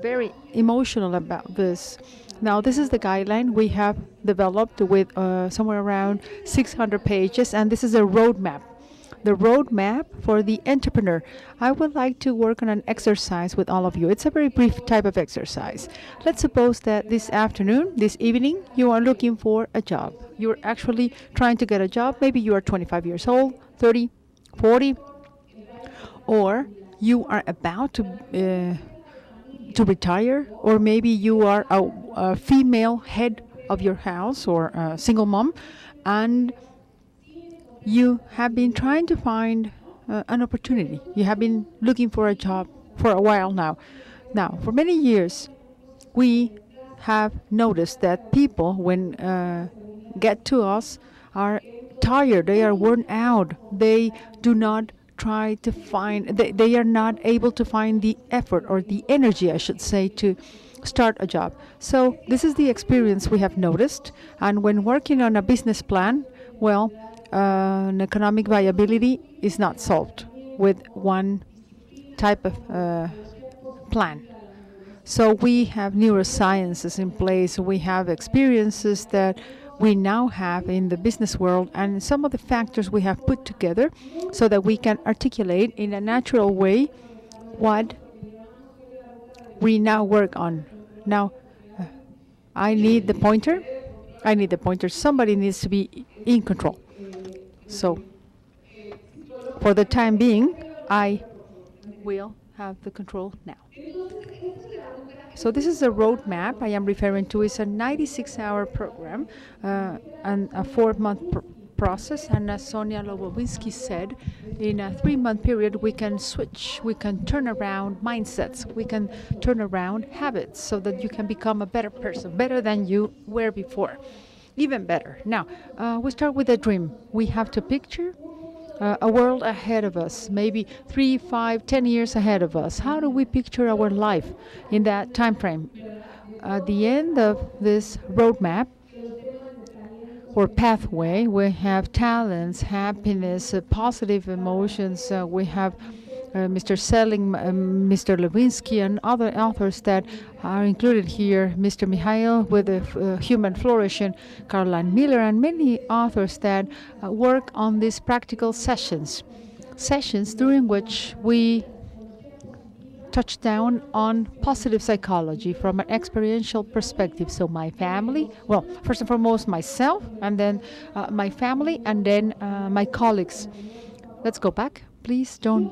very emotional about this. Now, this is the guideline we have developed with somewhere around 600 pages, and this is a roadmap. The roadmap for the entrepreneur. I would like to work on an exercise with all of you. It's a very brief type of exercise. Let's suppose that this afternoon, this evening, you are looking for a job. You're actually trying to get a job. Maybe you are 25 years old, 30, 40, or you are about to retire, or maybe you are a female head of your house or a single mom, and you have been trying to find an opportunity. You have been looking for a job for a while now. Now, for many years, we have noticed that people, when get to us, are tired. They are worn out. They do not try to find. They are not able to find the effort or the energy, I should say, to start a job. So this is the experience we have noticed. And when working on a business plan, well, an economic viability is not solved with one type of plan. So we have neurosciences in place. We have experiences that we now have in the business world, and some of the factors we have put together so that we can articulate in a natural way what we now work on. Now, I need the pointer. I need the pointer. Somebody needs to be in control. So, for the time being, I will have the control now. So this is a roadmap I am referring to. It's a 96-hour program and a 4-month process. And as Sonia Lobowinski said, in a 3-month period, we can switch, we can turn around mindsets, we can turn around habits so that you can become a better person, better than you were before. Even better. Now, we start with a dream. We have to picture a world ahead of us, maybe 3, 5, 10 years ahead of us. How do we picture our life in that time frame? At the end of this roadmap or pathway, we have talents, happiness, positive emotions. We have Mr. Selling, Mr. Lewinsky, and other authors that are included here, Mr. Mihail with Human Flourishing, Caroline Miller, and many authors that work on these practical sessions during which we touch down on positive psychology from an experiential perspective. So my family, well, first and foremost myself, and then my family, and then my colleagues. Let's go back. Please don't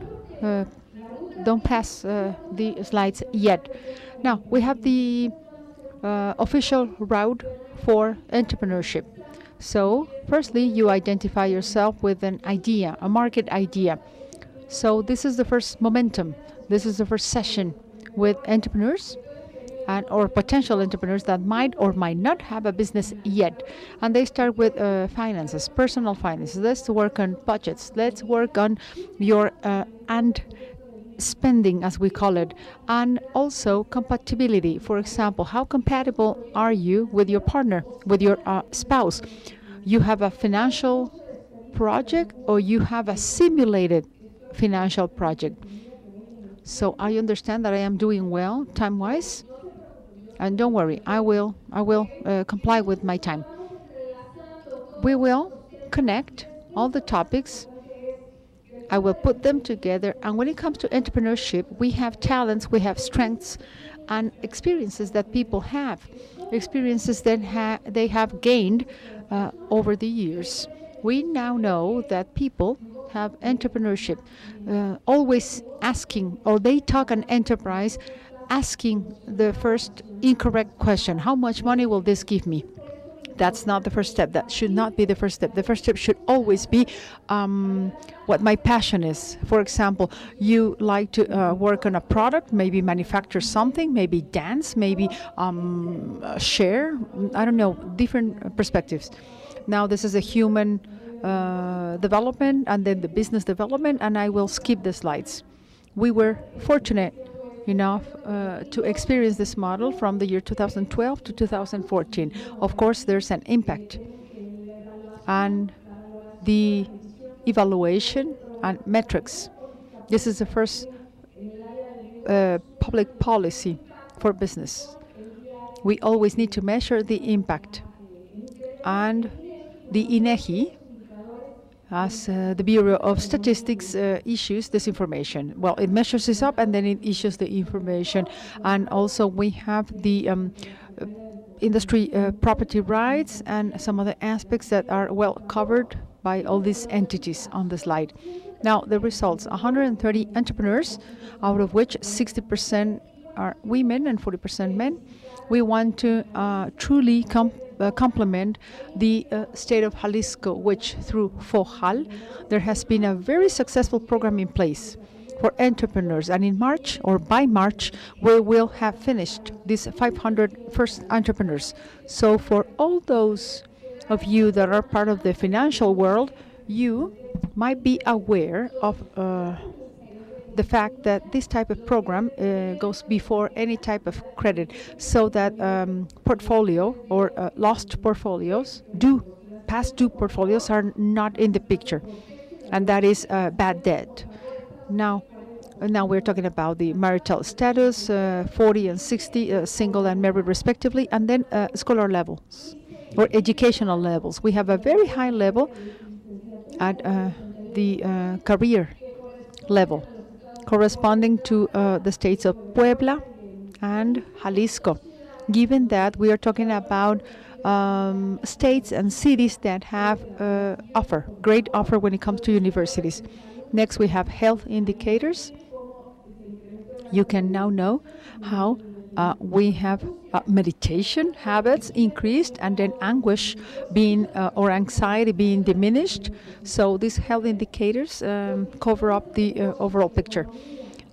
pass the slides yet. Now, we have the official route for entrepreneurship. So, firstly, you identify yourself with an idea, a market idea. So, this is the first momentum. This is the first session with entrepreneurs and or potential entrepreneurs that might or might not have a business yet. And they start with finances, personal finances. Let's work on budgets. Let's work on your and spending, as we call it, and also compatibility. For example, how compatible are you with your partner, with your spouse? You have a financial project or you have a simulated financial project. So I understand that I am doing well time-wise. And don't worry, I will comply with my time. We will connect all the topics. I will put them together. And when it comes to entrepreneurship, we have talents, we have strengths, and experiences that people have, experiences that they have gained over the years. We now know that people have entrepreneurship, always asking, or they talk an enterprise asking the first incorrect question: how much money will this give me? That's not the first step. That should not be the first step. The first step should always be what my passion is. For example, you like to work on a product, maybe manufacture something, maybe dance, maybe share. I don't know, different perspectives. Now this is a human development and then the business development, and I will skip the slides. We were fortunate enough to experience this model from the year 2012 to 2014. Of course, there's an impact. And the evaluation and metrics. This is the first public policy for business. We always need to measure the impact. And the INEGI, as the Bureau of Statistics issues this information. Well, it measures this up and then it issues the information. And also we have the industry property rights and some other aspects that are well covered by all these entities on the slide. Now, the results: 130 entrepreneurs, out of which 60% are women and 40% men. We want to truly complement the state of Jalisco, which through FOJAL, there has been a very successful program in place for entrepreneurs. And in March, or by March, we will have finished these 500 first entrepreneurs. So for all those of you that are part of the financial world, you might be aware of the fact that this type of program goes before any type of credit, so that portfolio or lost portfolios, past due portfolios are not in the picture, and that is bad debt. Now we're talking about the marital status, 40 and 60, single and married respectively, and then scholar levels or educational levels. We have a very high level at the career level, corresponding to the states of Puebla and Jalisco, given that we are talking about states and cities that have great offer when it comes to universities. Next, we have health indicators. You can now know how we have meditation habits increased, and then anguish being or anxiety being diminished. So these health indicators cover up the overall picture.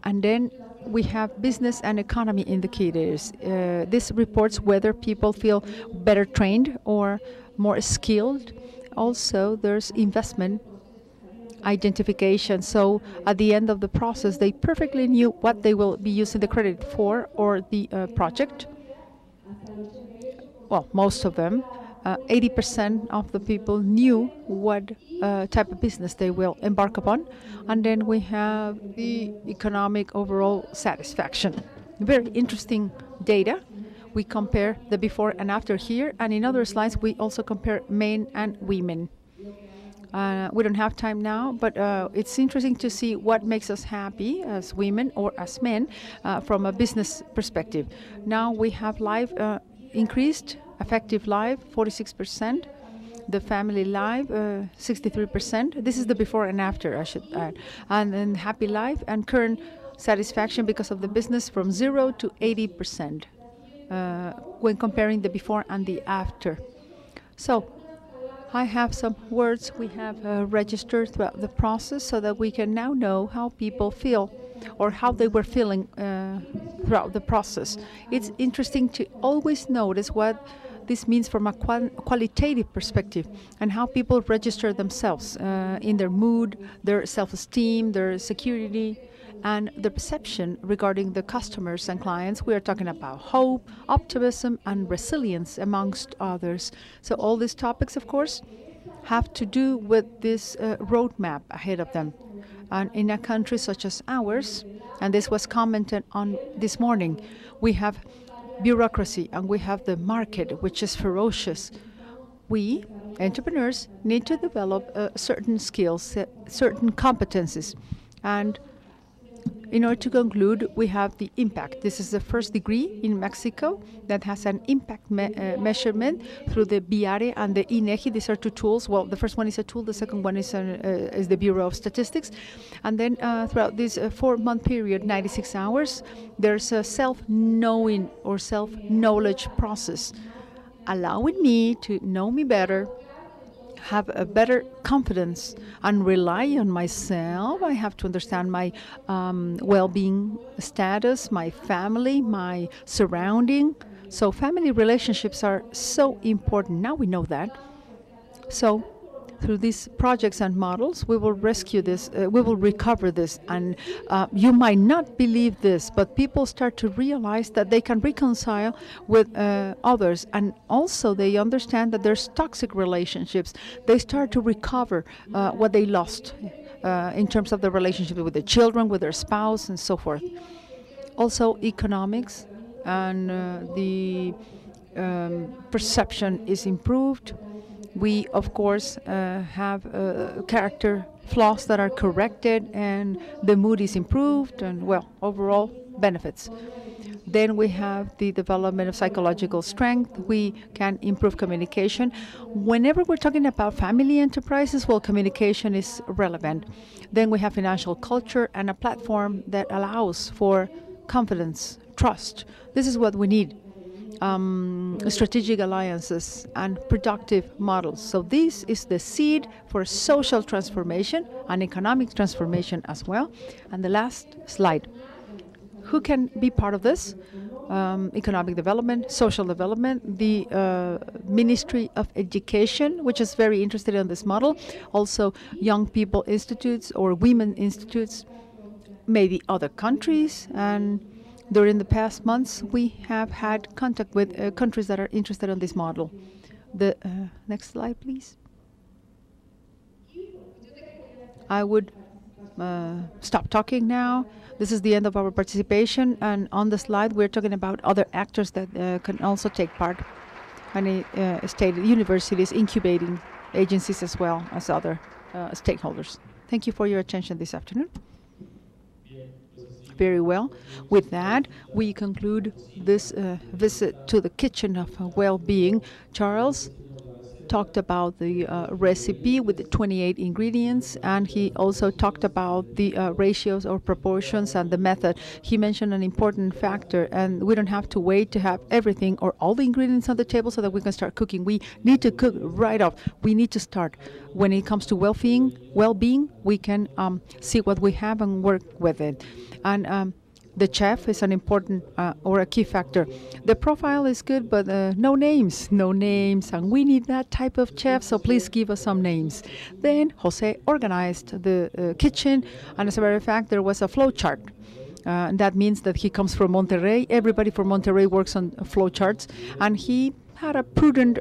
And then we have business and economy indicators. This reports whether people feel better trained or more skilled. Also, there's investment identification. So at the end of the process, they perfectly knew what they will be using the credit for or the project. Well, most of them, 80% of the people knew what type of business they will embark upon. And then we have the economic overall satisfaction. Very interesting data. We compare the before and after here, and in other slides we also compare men and women. We don't have time now, but it's interesting to see what makes us happy as women or as men from a business perspective. Now we have life increased, effective life 46%, the family life 63%. This is the before and after, I should add. And then happy life and current satisfaction because of the business from 0 to 80% when comparing the before and the after. So I have some words we have registered throughout the process so that we can now know how people feel or how they were feeling throughout the process. It's interesting to always notice what this means from a qualitative perspective and how people register themselves in their mood, their self-esteem, their security, and the perception regarding the customers and clients. We are talking about hope, optimism, and resilience, amongst others. So all these topics, of course, have to do with this roadmap ahead of them. And in a country such as ours, and this was commented on this morning, we have bureaucracy and we have the market, which is ferocious. We, entrepreneurs, need to develop certain skills, certain competencies, and In order to conclude, we have the impact. This is the first degree in Mexico that has an impact measurement through the BIARE and the INEGI. These are two tools. Well, the first one is a tool. The second one is the Bureau of Statistics. And then throughout this 4-month period, 96 hours, there's a self-knowing or self-knowledge process, allowing me to know me better, have a better confidence, and rely on myself. I have to understand my well-being status, my family, my surrounding. So family relationships are so important. Now we know that. So through these projects and models, we will rescue this, we will recover this. And you might not believe this, but people start to realize that they can reconcile with others. And also they understand that there's toxic relationships. They start to recover what they lost in terms of the relationship with their children, with their spouse, and so forth. Also economics and the perception is improved. We, of course, have character flaws that are corrected, and the mood is improved, and, well, overall benefits. Then we have the development of psychological strength. We can improve communication. Whenever we're talking about family enterprises, well, communication is relevant. Then we have financial culture and a platform that allows for confidence, trust. This is what we need. Strategic alliances and productive models. So this is the seed for social transformation and economic transformation as well. And the last slide. Who can be part of this? Economic development, social development, the Ministry of Education, which is very interested in this model. Also young people institutes or women institutes, maybe other countries. And during the past months, we have had contact with countries that are interested in this model. The next slide, please. I would stop talking now. This is the end of our participation, and on the slide, we're talking about other actors that can also take part. And stated universities, incubating agencies, as well as other stakeholders. Thank you for your attention this afternoon. Very well. With that, we conclude this visit to the kitchen of well-being. Charles talked about the recipe with the 28 ingredients, and he also talked about the ratios or proportions and the method. He mentioned an important factor, and we don't have to wait to have everything or all the ingredients on the table so that we can start cooking. We need to cook right off. We need to start. When it comes to well-being, we can see what we have and work with it. And the chef is an important or a key factor. The profile is good, but no names, and we need that type of chef, so please give us some names. Then Jose organized the kitchen, and as a matter of fact, there was a flow chart. That means that he comes from Monterrey. Everybody from Monterrey works on flow charts, and he had a prudent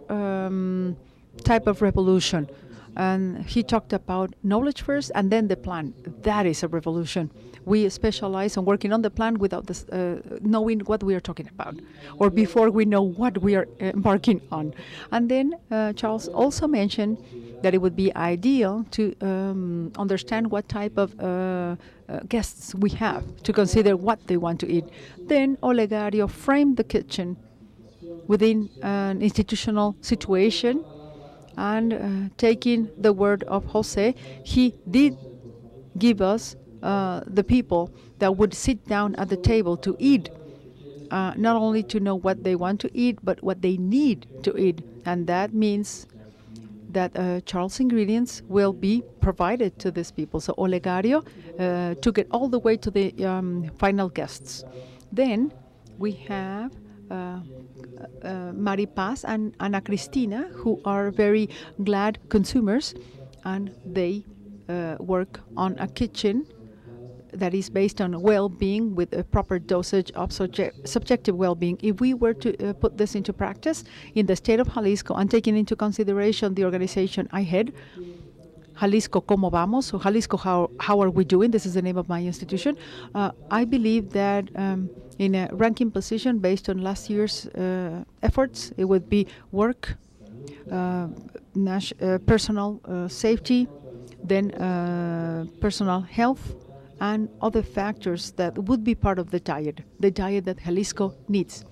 type of revolution. And he talked about knowledge first and then the plan. That is a revolution. We specialize on working on the plan without this, knowing what we are talking about, or before we know what we are embarking on. And then Charles also mentioned that it would be ideal to understand what type of guests we have, to consider what they want to eat. Then Olegario framed the kitchen within an institutional situation. And taking the word of Jose, he did give us the people that would sit down at the table to eat, not only to know what they want to eat, but what they need to eat. And that means that Charles' ingredients will be provided to these people. So Olegario took it all the way to the final guests. Then we have Maripaz and Ana Cristina, who are very glad consumers, and they work on a kitchen that is based on well-being with a proper dosage of subjective well-being. If we were to put this into practice in the state of Jalisco and taking into consideration the organization I head, Jalisco, ¿cómo vamos? So Jalisco, how are we doing? This is the name of my institution. I believe that in a ranking position based on last year's efforts, it would be work, personal safety, then personal health, and other factors that would be part of the diet that Jalisco needs.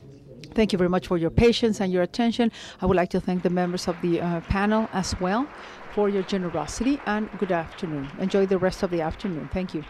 Thank you very much for your patience and your attention. I would like to thank the members of the panel as well for your generosity, and good afternoon. Enjoy the rest of the afternoon. Thank you.